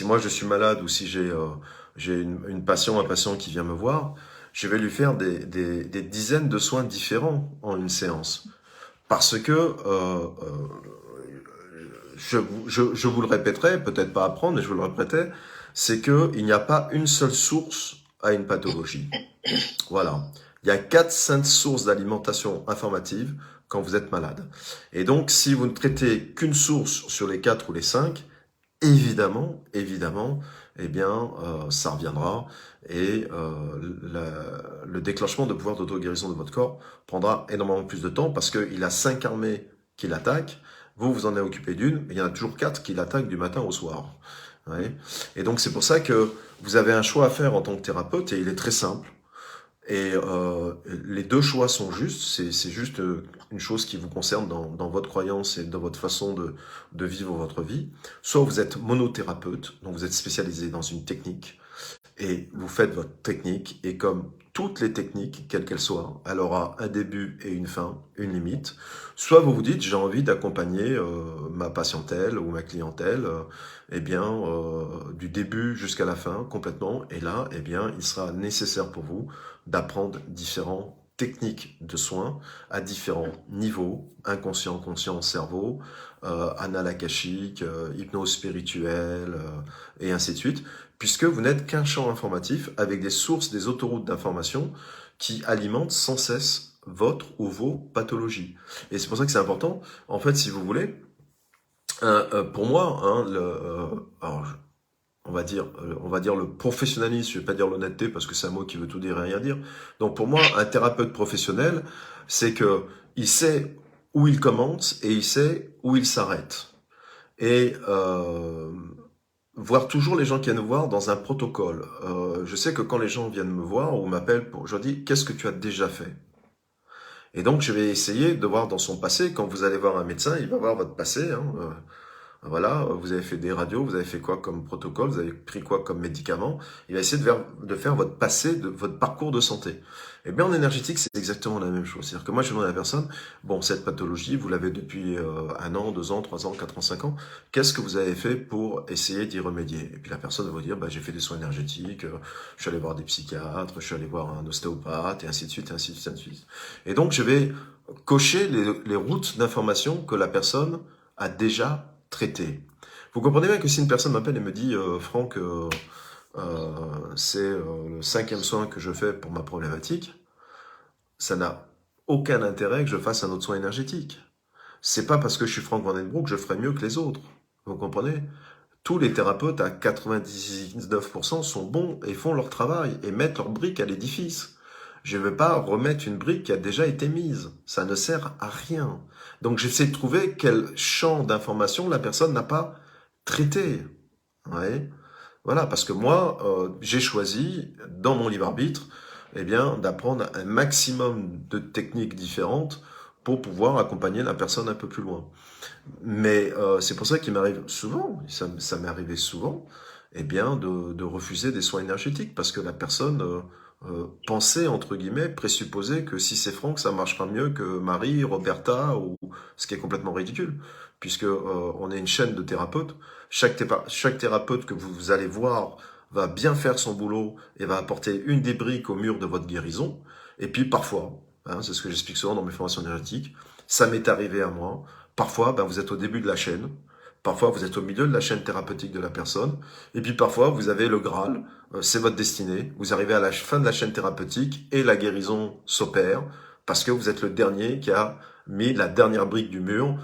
moi je suis malade ou si j'ai un patient qui vient me voir, je vais lui faire des dizaines de soins différents en une séance. Parce que je vous le répéterai, peut-être pas apprendre, mais je vous le répéterai, c'est que il n'y a pas une seule source à une pathologie. Voilà. Il y a 4-5 sources d'alimentation informative quand vous êtes malade. Et donc, si vous ne traitez qu'une source sur les 4 ou les 5, évidemment, eh bien, ça reviendra et le déclenchement de pouvoir d'auto-guérison de votre corps prendra énormément plus de temps parce qu'il a 5 armées qui l'attaquent. Vous en avez occupé d'une, mais il y en a toujours 4 qui l'attaquent du matin au soir. Ouais. Et donc, c'est pour ça que vous avez un choix à faire en tant que thérapeute et il est très simple. Et les deux choix sont justes, c'est juste une chose qui vous concerne dans votre croyance et dans votre façon de vivre votre vie. Soit vous êtes monothérapeute, donc vous êtes spécialisé dans une technique, et vous faites votre technique, et comme toutes les techniques, quelles qu'elles soient, elle aura un début et une fin, une limite. Soit vous vous dites, j'ai envie d'accompagner ma patientèle ou ma clientèle, du début jusqu'à la fin, complètement, et là, eh bien, il sera nécessaire pour vous d'apprendre différentes techniques de soins à différents niveaux, inconscient, conscient, cerveau, anal akashique, hypnose spirituelle, et ainsi de suite, puisque vous n'êtes qu'un champ informatif avec des sources, des autoroutes d'information qui alimentent sans cesse votre ou vos pathologies. Et c'est pour ça que c'est important, en fait, si vous voulez, pour moi, hein, on va dire le professionnalisme, je vais pas dire l'honnêteté parce que c'est un mot qui veut tout dire et rien dire. Donc pour moi, un thérapeute professionnel, c'est que il sait où il commence et il sait où il s'arrête. Et voir toujours les gens qui viennent me voir dans un protocole. Je sais que quand les gens viennent me voir ou m'appellent, je leur dis, qu'est-ce que tu as déjà fait? Et donc, je vais essayer de voir dans son passé. Quand vous allez voir un médecin, il va voir votre passé. Voilà, vous avez fait des radios, vous avez fait quoi comme protocole, vous avez pris quoi comme médicament. Il va essayer de faire votre passé, de votre parcours de santé. Et bien en énergétique, c'est exactement la même chose. C'est-à-dire que moi, je demande à la personne, bon, cette pathologie, vous l'avez depuis 1 an, 2 ans, 3 ans, 4 ans, 5 ans. Qu'est-ce que vous avez fait pour essayer d'y remédier? Et puis la personne va vous dire, bah, j'ai fait des soins énergétiques, je suis allé voir des psychiatres, je suis allé voir un ostéopathe, et ainsi de suite, et ainsi de suite, ainsi de suite. Et donc, je vais cocher les routes d'information que la personne a déjà traitées. Vous comprenez bien que si une personne m'appelle et me dit, Franck, c'est le 5e soin que je fais pour ma problématique, ça n'a aucun intérêt que je fasse un autre soin énergétique. C'est pas parce que je suis Franck Vandenbroek que je ferai mieux que les autres. Vous comprenez? Tous les thérapeutes à 99% sont bons et font leur travail et mettent leur brique à l'édifice. Je ne vais pas remettre une brique qui a déjà été mise. Ça ne sert à rien. Donc j'essaie de trouver quel champ d'information la personne n'a pas traité. Ouais. Voilà, parce que moi, j'ai choisi, dans mon libre arbitre, eh bien, d'apprendre un maximum de techniques différentes pour pouvoir accompagner la personne un peu plus loin. Mais c'est pour ça qu'il m'arrive souvent, ça m'est arrivé souvent, eh bien, de refuser des soins énergétiques, parce que la personne pensait, entre guillemets, présupposait que si c'est Franck, ça marchera mieux que Marie, Roberta, ou ce qui est complètement ridicule, puisque on est une chaîne de thérapeutes. Chaque thérapeute que vous allez voir va bien faire son boulot et va apporter une des briques au mur de votre guérison. Et puis parfois, c'est ce que j'explique souvent dans mes formations énergétiques, ça m'est arrivé à moi. Parfois, vous êtes au début de la chaîne. Parfois, vous êtes au milieu de la chaîne thérapeutique de la personne. Et puis parfois, vous avez le Graal, c'est votre destinée. Vous arrivez à la fin de la chaîne thérapeutique et la guérison s'opère parce que vous êtes le dernier qui a mis la dernière brique du mur.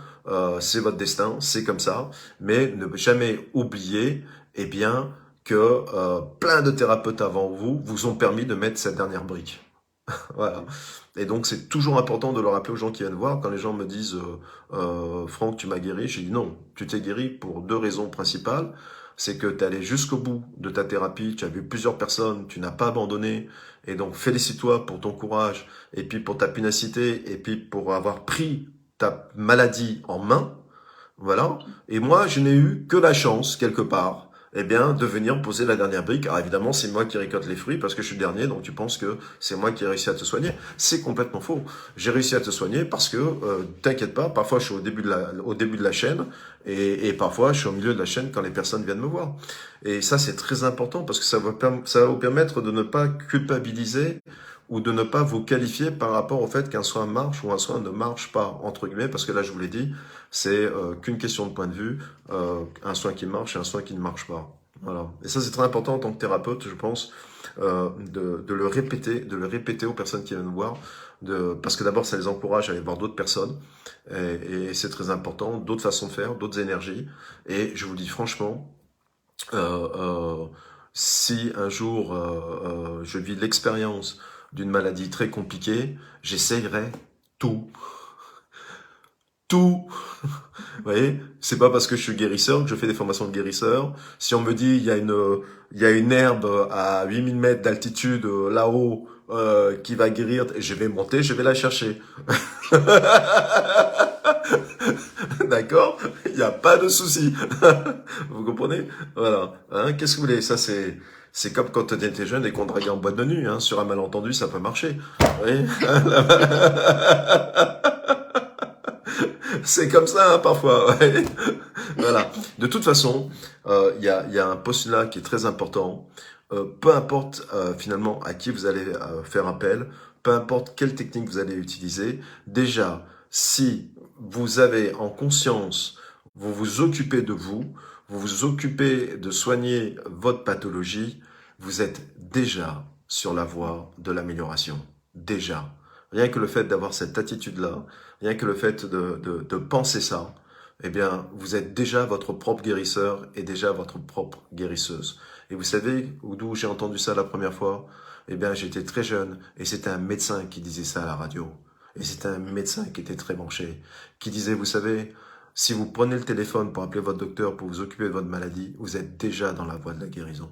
C'est votre destin, c'est comme ça. Mais ne jamais oublier, eh bien, que plein de thérapeutes avant vous ont permis de mettre cette dernière brique. Voilà. Et donc c'est toujours important de le rappeler aux gens qui viennent voir. Quand les gens me disent Franck, tu m'as guéri, j'ai dit non, tu t'es guéri pour 2 raisons principales. C'est que tu es allé jusqu'au bout de ta thérapie, tu as vu plusieurs personnes, tu n'as pas abandonné. Et donc félicite-toi pour ton courage, et puis pour ta punacité, et puis pour avoir pris ta maladie en main. Voilà. Et moi, je n'ai eu que la chance, quelque part, eh bien, de venir poser la dernière brique. Alors évidemment, c'est moi qui récolte les fruits parce que je suis le dernier, donc tu penses que c'est moi qui ai réussi à te soigner. C'est complètement faux. J'ai réussi à te soigner parce que, t'inquiète pas, parfois je suis au début de la chaîne et parfois je suis au milieu de la chaîne quand les personnes viennent me voir. Et ça, c'est très important parce que ça va vous permettre de ne pas culpabiliser ou de ne pas vous qualifier par rapport au fait qu'un soin marche ou un soin ne marche pas, entre guillemets, parce que là, je vous l'ai dit, c'est qu'une question de point de vue, un soin qui marche et un soin qui ne marche pas. Voilà. Et ça, c'est très important en tant que thérapeute, je pense, de le répéter aux personnes qui viennent nous voir, parce que d'abord, ça les encourage à aller voir d'autres personnes, et c'est très important, d'autres façons de faire, d'autres énergies, et je vous dis franchement, si un jour je vis l'expérience d'une maladie très compliquée, j'essayerai tout. Tout. Vous voyez, c'est pas parce que je suis guérisseur que je fais des formations de guérisseur. Si on me dit il y a une herbe à 8000 mètres d'altitude là-haut qui va guérir, je vais monter, je vais la chercher. D'accord? Il n'y a pas de souci. Vous comprenez? Voilà. Qu'est-ce que vous voulez? Ça, c'est comme quand on était jeune et qu'on draguait en boîte de nuit. Sur un malentendu, ça peut marcher. Oui. C'est comme ça, parfois. Ouais. Voilà. De toute façon, il y a un postulat qui est très important. Peu importe finalement à qui vous allez faire appel, peu importe quelle technique vous allez utiliser, déjà, si vous avez en conscience, vous vous occupez de vous vous occupez de soigner votre pathologie, vous êtes déjà sur la voie de l'amélioration. Déjà. Rien que le fait d'avoir cette attitude-là, rien que le fait de penser ça, eh bien, vous êtes déjà votre propre guérisseur et déjà votre propre guérisseuse. Et vous savez d'où j'ai entendu ça la première fois? Eh bien, j'étais très jeune et c'était un médecin qui disait ça à la radio. Et c'était un médecin qui était très branché, qui disait, vous savez, si vous prenez le téléphone pour appeler votre docteur, pour vous occuper de votre maladie, vous êtes déjà dans la voie de la guérison.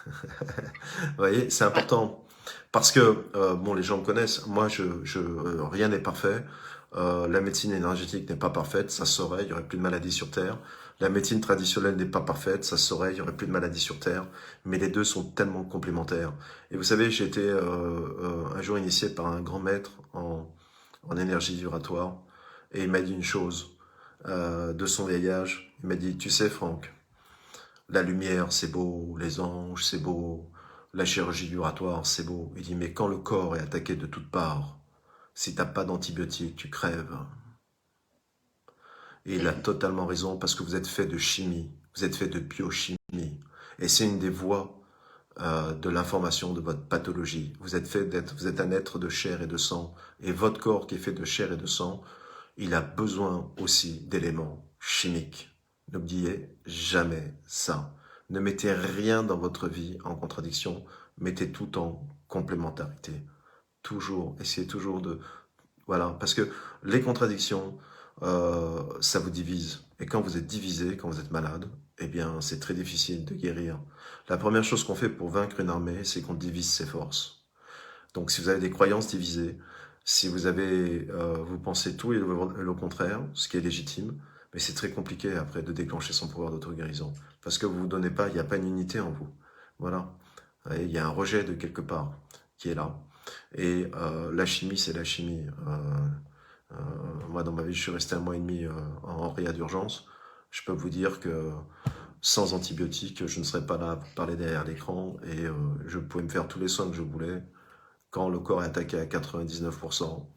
Vous voyez, c'est important. Parce que, bon, les gens me connaissent, moi, rien n'est parfait. La médecine énergétique n'est pas parfaite, ça se saurait, il n'y aurait plus de maladies sur Terre. La médecine traditionnelle n'est pas parfaite, ça se saurait, il n'y aurait plus de maladies sur Terre. Mais les deux sont tellement complémentaires. Et vous savez, j'ai été un jour initié par un grand maître en énergie vibratoire. Et il m'a dit une chose, de son vieil âge. Il m'a dit, tu sais Franck, la lumière c'est beau, les anges c'est beau, la chirurgie vibratoire c'est beau. Il dit, mais quand le corps est attaqué de toutes parts, si t'as pas d'antibiotiques, tu crèves. Et il a totalement raison parce que vous êtes fait de chimie, vous êtes fait de biochimie. Et c'est une des voies de l'information de votre pathologie. Vous êtes un être de chair et de sang. Et votre corps qui est fait de chair et de sang, il a besoin aussi d'éléments chimiques. N'oubliez jamais ça. Ne mettez rien dans votre vie en contradiction, mettez tout en complémentarité. Toujours, essayez toujours de... Voilà, parce que les contradictions, ça vous divise. Et quand vous êtes divisé, quand vous êtes malade, eh bien, c'est très difficile de guérir. La première chose qu'on fait pour vaincre une armée, c'est qu'on divise ses forces. Donc, si vous avez des croyances divisées, si vous avez, vous pensez tout et le contraire, ce qui est légitime, mais c'est très compliqué après de déclencher son pouvoir d'auto-guérison. Parce que vous vous donnez pas, il n'y a pas une unité en vous. Voilà. Et il y a un rejet de quelque part qui est là. Et la chimie, c'est la chimie. Moi, dans ma vie, je suis resté 1 mois et demi en réa d'urgence. Je peux vous dire que sans antibiotiques, je ne serais pas là pour parler derrière l'écran et je pouvais me faire tous les soins que je voulais. Quand le corps est attaqué à 99%,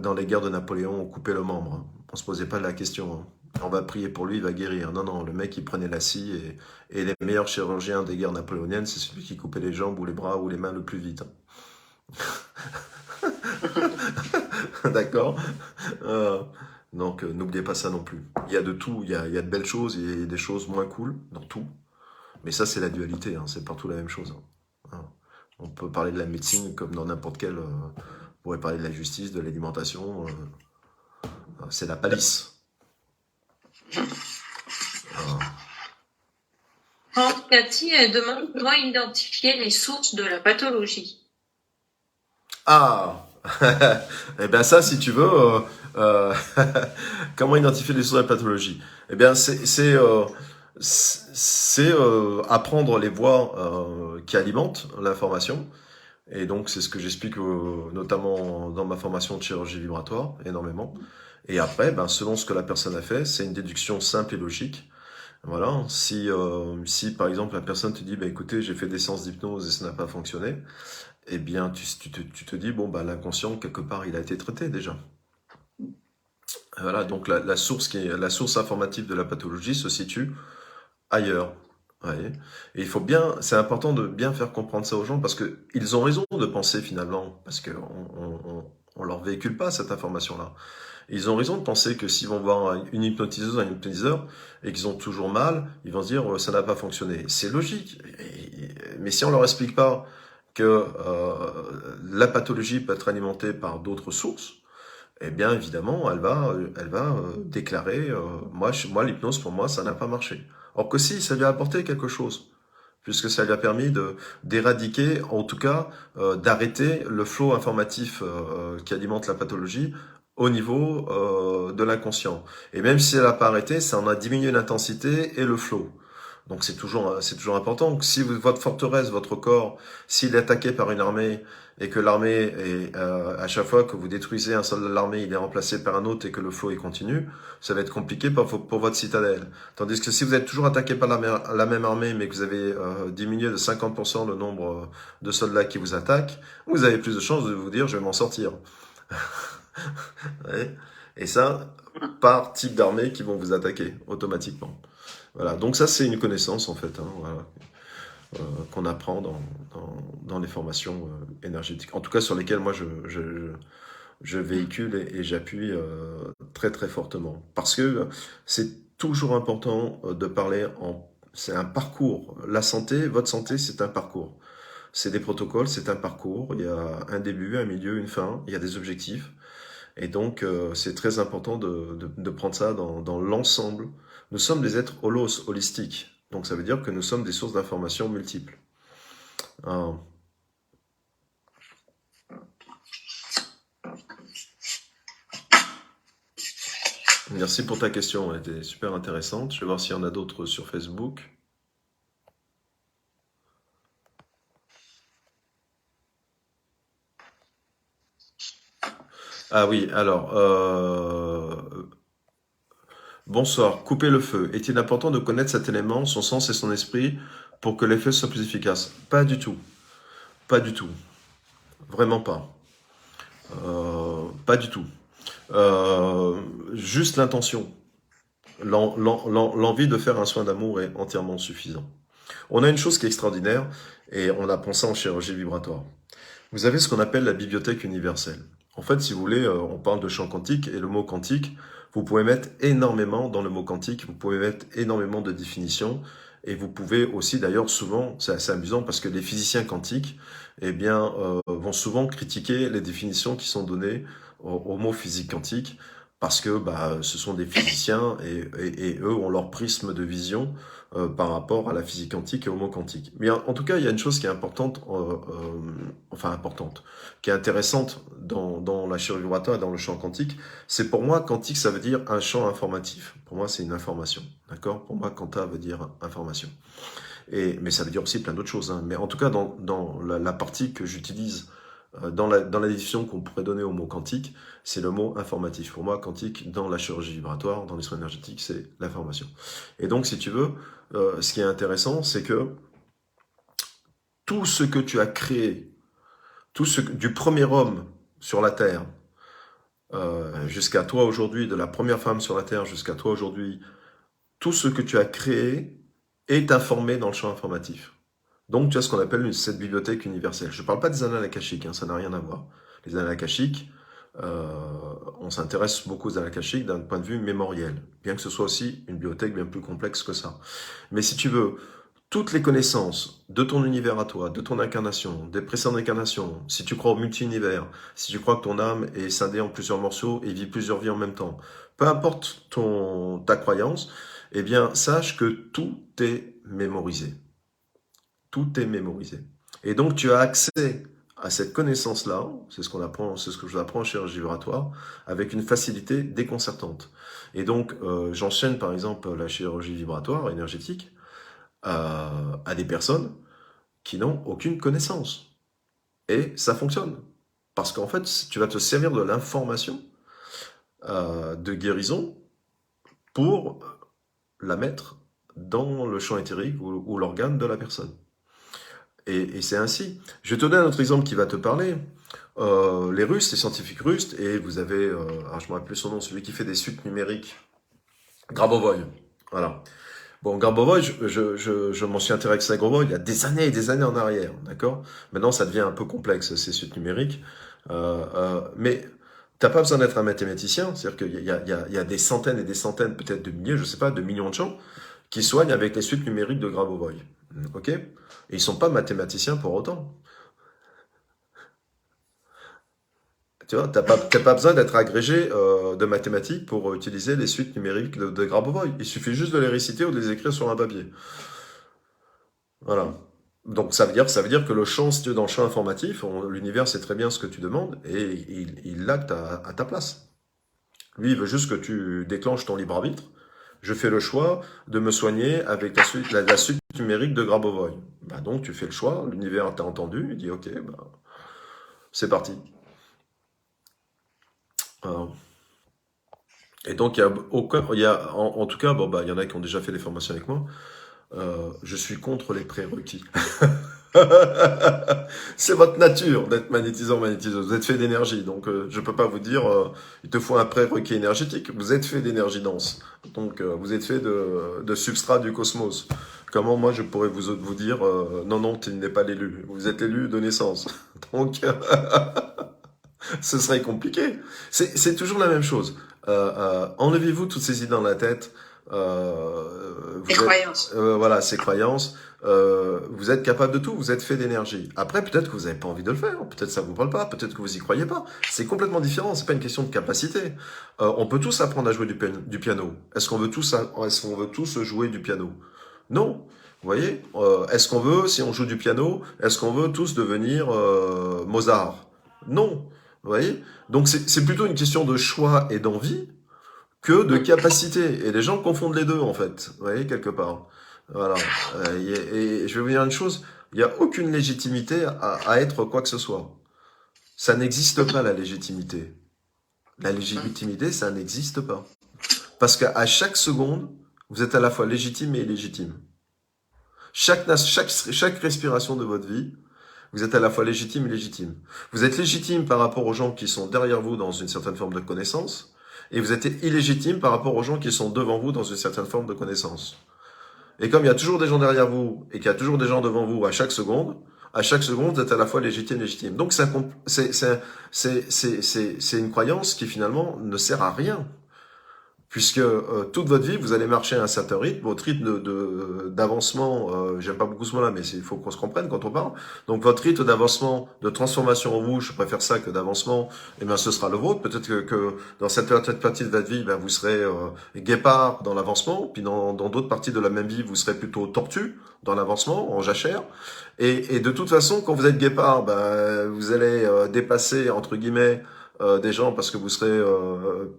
dans les guerres de Napoléon, on coupait le membre. On se posait pas la question. On va prier pour lui, il va guérir. Non, non, le mec, il prenait la scie et les meilleurs chirurgiens des guerres napoléoniennes, c'est celui qui coupait les jambes ou les bras ou les mains le plus vite. D'accord. Donc, n'oubliez pas ça non plus. Il y a de tout, il y a de belles choses, il y a des choses moins cool dans tout. Mais ça, c'est la dualité, hein, c'est partout la même chose. Hein. On peut parler de la médecine comme dans n'importe quel... on pourrait parler de la justice, de l'alimentation. C'est la palisse. Franck, Cathy, elle demande comment identifier les sources de la pathologie. Ah. Eh bien ça, si tu veux, comment identifier les sources de la pathologie? Eh bien, c'est apprendre les voies qui alimentent l'information. Et donc, c'est ce que j'explique notamment dans ma formation de chirurgie vibratoire, énormément. Et après, ben, selon ce que la personne a fait, c'est une déduction simple et logique. Voilà. Si par exemple, la personne te dit, bah, écoutez, j'ai fait des séances d'hypnose et ça n'a pas fonctionné, eh bien, tu te dis, bon, bah, l'inconscient, quelque part, il a été traité déjà. Voilà, donc la source informative de la pathologie se situe ailleurs. Ouais. Et c'est important de bien faire comprendre ça aux gens parce que ils ont raison de penser finalement, parce que on leur véhicule pas cette information-là. Ils ont raison de penser que s'ils vont voir une hypnotiseuse, un hypnotiseur, et qu'ils ont toujours mal, ils vont se dire ça n'a pas fonctionné. C'est logique. Mais si on leur explique pas que la pathologie peut être alimentée par d'autres sources, eh bien évidemment, elle va déclarer moi l'hypnose pour moi ça n'a pas marché. Or que si, ça lui a apporté quelque chose, puisque ça lui a permis d'éradiquer, en tout cas d'arrêter le flot informatif qui alimente la pathologie au niveau de l'inconscient. Et même si elle n'a pas arrêté, ça en a diminué l'intensité et le flot. Donc c'est toujours important. Si votre forteresse, votre corps, s'il est attaqué par une armée et que l'armée est à chaque fois que vous détruisez un soldat de l'armée, il est remplacé par un autre et que le flot est continu, ça va être compliqué pour votre citadelle. Tandis que si vous êtes toujours attaqué par la même armée, mais que vous avez diminué de 50% le nombre de soldats qui vous attaquent, vous avez plus de chances de vous dire je vais m'en sortir. Ouais. Et ça, par type d'armée qui vont vous attaquer automatiquement. Voilà, donc ça c'est une connaissance en fait, hein, voilà, qu'on apprend dans les formations énergétiques, en tout cas sur lesquelles moi je véhicule et j'appuie très très fortement. Parce que c'est toujours important de parler c'est un parcours. La santé, votre santé, c'est un parcours. C'est des protocoles, c'est un parcours, il y a un début, un milieu, une fin, il y a des objectifs. Et donc, c'est très important de prendre ça dans l'ensemble. Nous sommes des êtres holistiques. Donc, ça veut dire que nous sommes des sources d'informations multiples. Alors, merci pour ta question, elle était super intéressante. Je vais voir s'il y en a d'autres sur Facebook. Ah oui, alors, bonsoir, couper le feu. Est-il important de connaître cet élément, son sens et son esprit, pour que l'effet soit plus efficace? Pas du tout, pas du tout, vraiment pas. Pas du tout. Juste l'intention. L'envie de faire un soin d'amour est entièrement suffisant. On a une chose qui est extraordinaire, et on apprend ça en chirurgie vibratoire. Vous avez ce qu'on appelle la bibliothèque universelle. En fait, si vous voulez, on parle de champ quantique, et le mot quantique, vous pouvez mettre énormément dans le mot quantique, vous pouvez mettre énormément de définitions, et vous pouvez aussi, d'ailleurs, souvent, c'est assez amusant, parce que les physiciens quantiques, eh bien, vont souvent critiquer les définitions qui sont données au mot physique quantique, parce que bah, ce sont des physiciens, et eux ont leur prisme de vision par rapport à la physique quantique et au mot quantique. Mais en tout cas, il y a une chose qui est importante, enfin importante, qui est intéressante dans la chirurgie vibratoire et dans le champ quantique, c'est pour moi, quantique, ça veut dire un champ informatif. Pour moi, c'est une information. D'accord? Pour moi, quanta veut dire information. Mais ça veut dire aussi plein d'autres choses. Hein. Mais en tout cas, dans la partie que j'utilise dans la définition qu'on pourrait donner au mot quantique, c'est le mot informatif. Pour moi, quantique, dans la chirurgie vibratoire, dans les soins énergétiques, c'est l'information. Et donc, si tu veux, ce qui est intéressant, c'est que tout ce que tu as créé, du premier homme sur la Terre, jusqu'à toi aujourd'hui, de la première femme sur la Terre jusqu'à toi aujourd'hui, tout ce que tu as créé est informé dans le champ informatif. Donc, tu as ce qu'on appelle cette bibliothèque universelle. Je ne parle pas des annales akashiques, hein, ça n'a rien à voir. Les annales akashiques, on s'intéresse beaucoup aux annales akashiques d'un point de vue mémoriel, bien que ce soit aussi une bibliothèque bien plus complexe que ça. Mais si tu veux, toutes les connaissances de ton univers à toi, de ton incarnation, des précédentes incarnations, si tu crois au multi-univers, si tu crois que ton âme est scindée en plusieurs morceaux et vit plusieurs vies en même temps, peu importe ta croyance, eh bien, sache que tout est mémorisé. Tout est mémorisé. Et donc, tu as accès à cette connaissance-là, c'est ce que je apprends en chirurgie vibratoire, avec une facilité déconcertante. Et donc, j'enchaîne par exemple la chirurgie vibratoire énergétique à des personnes qui n'ont aucune connaissance. Et ça fonctionne. Parce qu'en fait, tu vas te servir de l'information de guérison pour la mettre dans le champ éthérique ou l'organe de la personne. Et c'est ainsi. Je vais te donner un autre exemple qui va te parler. Les Russes, les scientifiques russes, et vous avez, alors je me rappelle plus son nom, celui qui fait des suites numériques, Grabovoy. Voilà. Bon, Grabovoy, je m'en suis intéressé à Grabovoy il y a des années et des années en arrière, d'accord? Maintenant, ça devient un peu complexe, ces suites numériques. Mais t'as pas besoin d'être un mathématicien, c'est-à-dire qu'il y a des centaines et des centaines, peut-être de milliers, je sais pas, de millions de gens qui soignent avec les suites numériques de Grabovoy. Ok? Et ils sont pas mathématiciens pour autant. Tu vois, t'as pas besoin d'être agrégé de mathématiques pour utiliser les suites numériques de Grabovoy. Il suffit juste de les réciter ou de les écrire sur un papier. Voilà. Donc ça veut dire que le champ, si tu es dans le champ informatif, l'univers sait très bien ce que tu demandes et il l'acte à ta place. Lui, il veut juste que tu déclenches ton libre arbitre. Je fais le choix de me soigner avec la suite numérique de Grabovoy. Bah donc tu fais le choix, l'univers t'a entendu, il dit ok, bah, c'est parti. Voilà. Et donc en tout cas, bon bah il y en a qui ont déjà fait des formations avec moi. Je suis contre les prérequis. C'est votre nature d'être magnétisant, magnétiseuse. Vous êtes fait d'énergie, donc je peux pas vous dire il te faut un prérequis énergétique. Vous êtes fait d'énergie dense, donc vous êtes fait de substrat du cosmos. Comment moi je pourrais vous dire non, tu n'es pas l'élu. Vous êtes l'élu de naissance, donc ce serait compliqué. C'est toujours la même chose. Enlevez-vous toutes ces idées dans la tête. Les croyances. Voilà, ces croyances. Vous êtes capable de tout, vous êtes fait d'énergie. Après, peut-être que vous n'avez pas envie de le faire, peut-être que ça vous parle pas, peut-être que vous y croyez pas. C'est complètement différent, c'est pas une question de capacité. On peut tous apprendre à jouer du piano. Est-ce qu'on veut tous jouer du piano? Non. Vous voyez, est-ce qu'on veut, si on joue du piano, est-ce qu'on veut tous devenir Mozart? Non. Vous voyez? Donc c'est plutôt une question de choix et d'envie que de capacité. Et les gens confondent les deux, en fait. Vous voyez, quelque part. Voilà. Et je vais vous dire une chose, il n'y a aucune légitimité à être quoi que ce soit. Ça n'existe pas, la légitimité. La légitimité, ça n'existe pas. Parce qu'à chaque seconde, vous êtes à la fois légitime et illégitime. Chaque respiration de votre vie, vous êtes à la fois légitime et illégitime. Vous êtes légitime par rapport aux gens qui sont derrière vous dans une certaine forme de connaissance, et vous êtes illégitime par rapport aux gens qui sont devant vous dans une certaine forme de connaissance. Et comme il y a toujours des gens derrière vous, et qu'il y a toujours des gens devant vous à chaque seconde, vous êtes à la fois légitime et légitime. Donc c'est une croyance qui finalement ne sert à rien. Puisque toute votre vie, vous allez marcher à un certain rythme, votre rythme d'avancement, j'aime pas beaucoup ce mot-là, mais il faut qu'on se comprenne quand on parle. Donc votre rythme d'avancement, de transformation en vous, je préfère ça que d'avancement, eh bien ce sera le vôtre. Peut-être que dans cette partie de votre vie, ben, vous serez guépard dans l'avancement, puis dans d'autres parties de la même vie, vous serez plutôt tortue dans l'avancement, en jachère. Et de toute façon, quand vous êtes guépard, ben, vous allez dépasser, entre guillemets, des gens parce que vous serez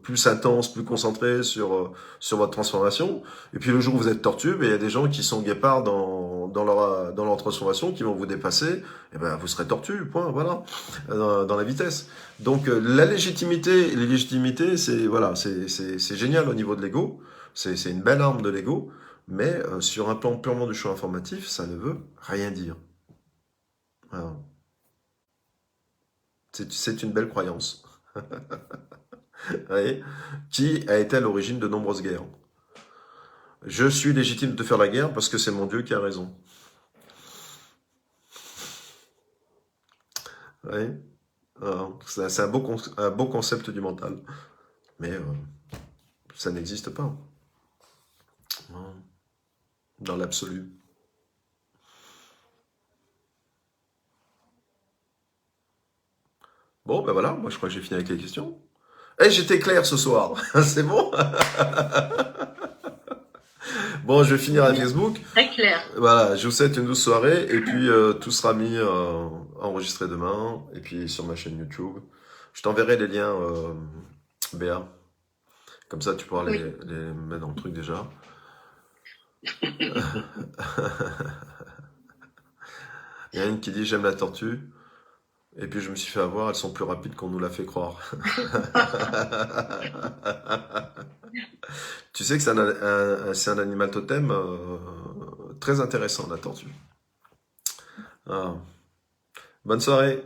plus intense, plus concentré sur votre transformation. Et puis le jour où vous êtes tortue, ben, il y a des gens qui sont guépards dans leur transformation, qui vont vous dépasser. Et ben vous serez tortue, point, voilà, dans la vitesse. Donc la légitimité, l'illégitimité, c'est voilà, c'est génial au niveau de l'ego. C'est une belle arme de l'ego, mais sur un plan purement du champ informatif, ça ne veut rien dire. Voilà. C'est une belle croyance. Oui, qui a été à l'origine de nombreuses guerres. Je suis légitime de faire la guerre parce que c'est mon Dieu qui a raison. Oui, c'est un beau concept du mental, mais ça n'existe pas dans l'absolu. Bon, ben voilà, moi je crois que j'ai fini avec les questions. Eh, j'étais clair ce soir, c'est bon? Bon, je vais finir avec Facebook. Très clair. Voilà, je vous souhaite une douce soirée et puis tout sera mis enregistré demain et puis sur ma chaîne YouTube. Je t'enverrai les liens, Béa. Comme ça, tu pourras Oui. les mettre dans le truc déjà. Il y a une qui dit j'aime la tortue. Et puis je me suis fait avoir, elles sont plus rapides qu'on nous l'a fait croire. Tu sais que c'est un animal totem très intéressant, la tortue. Ah. Bonne soirée.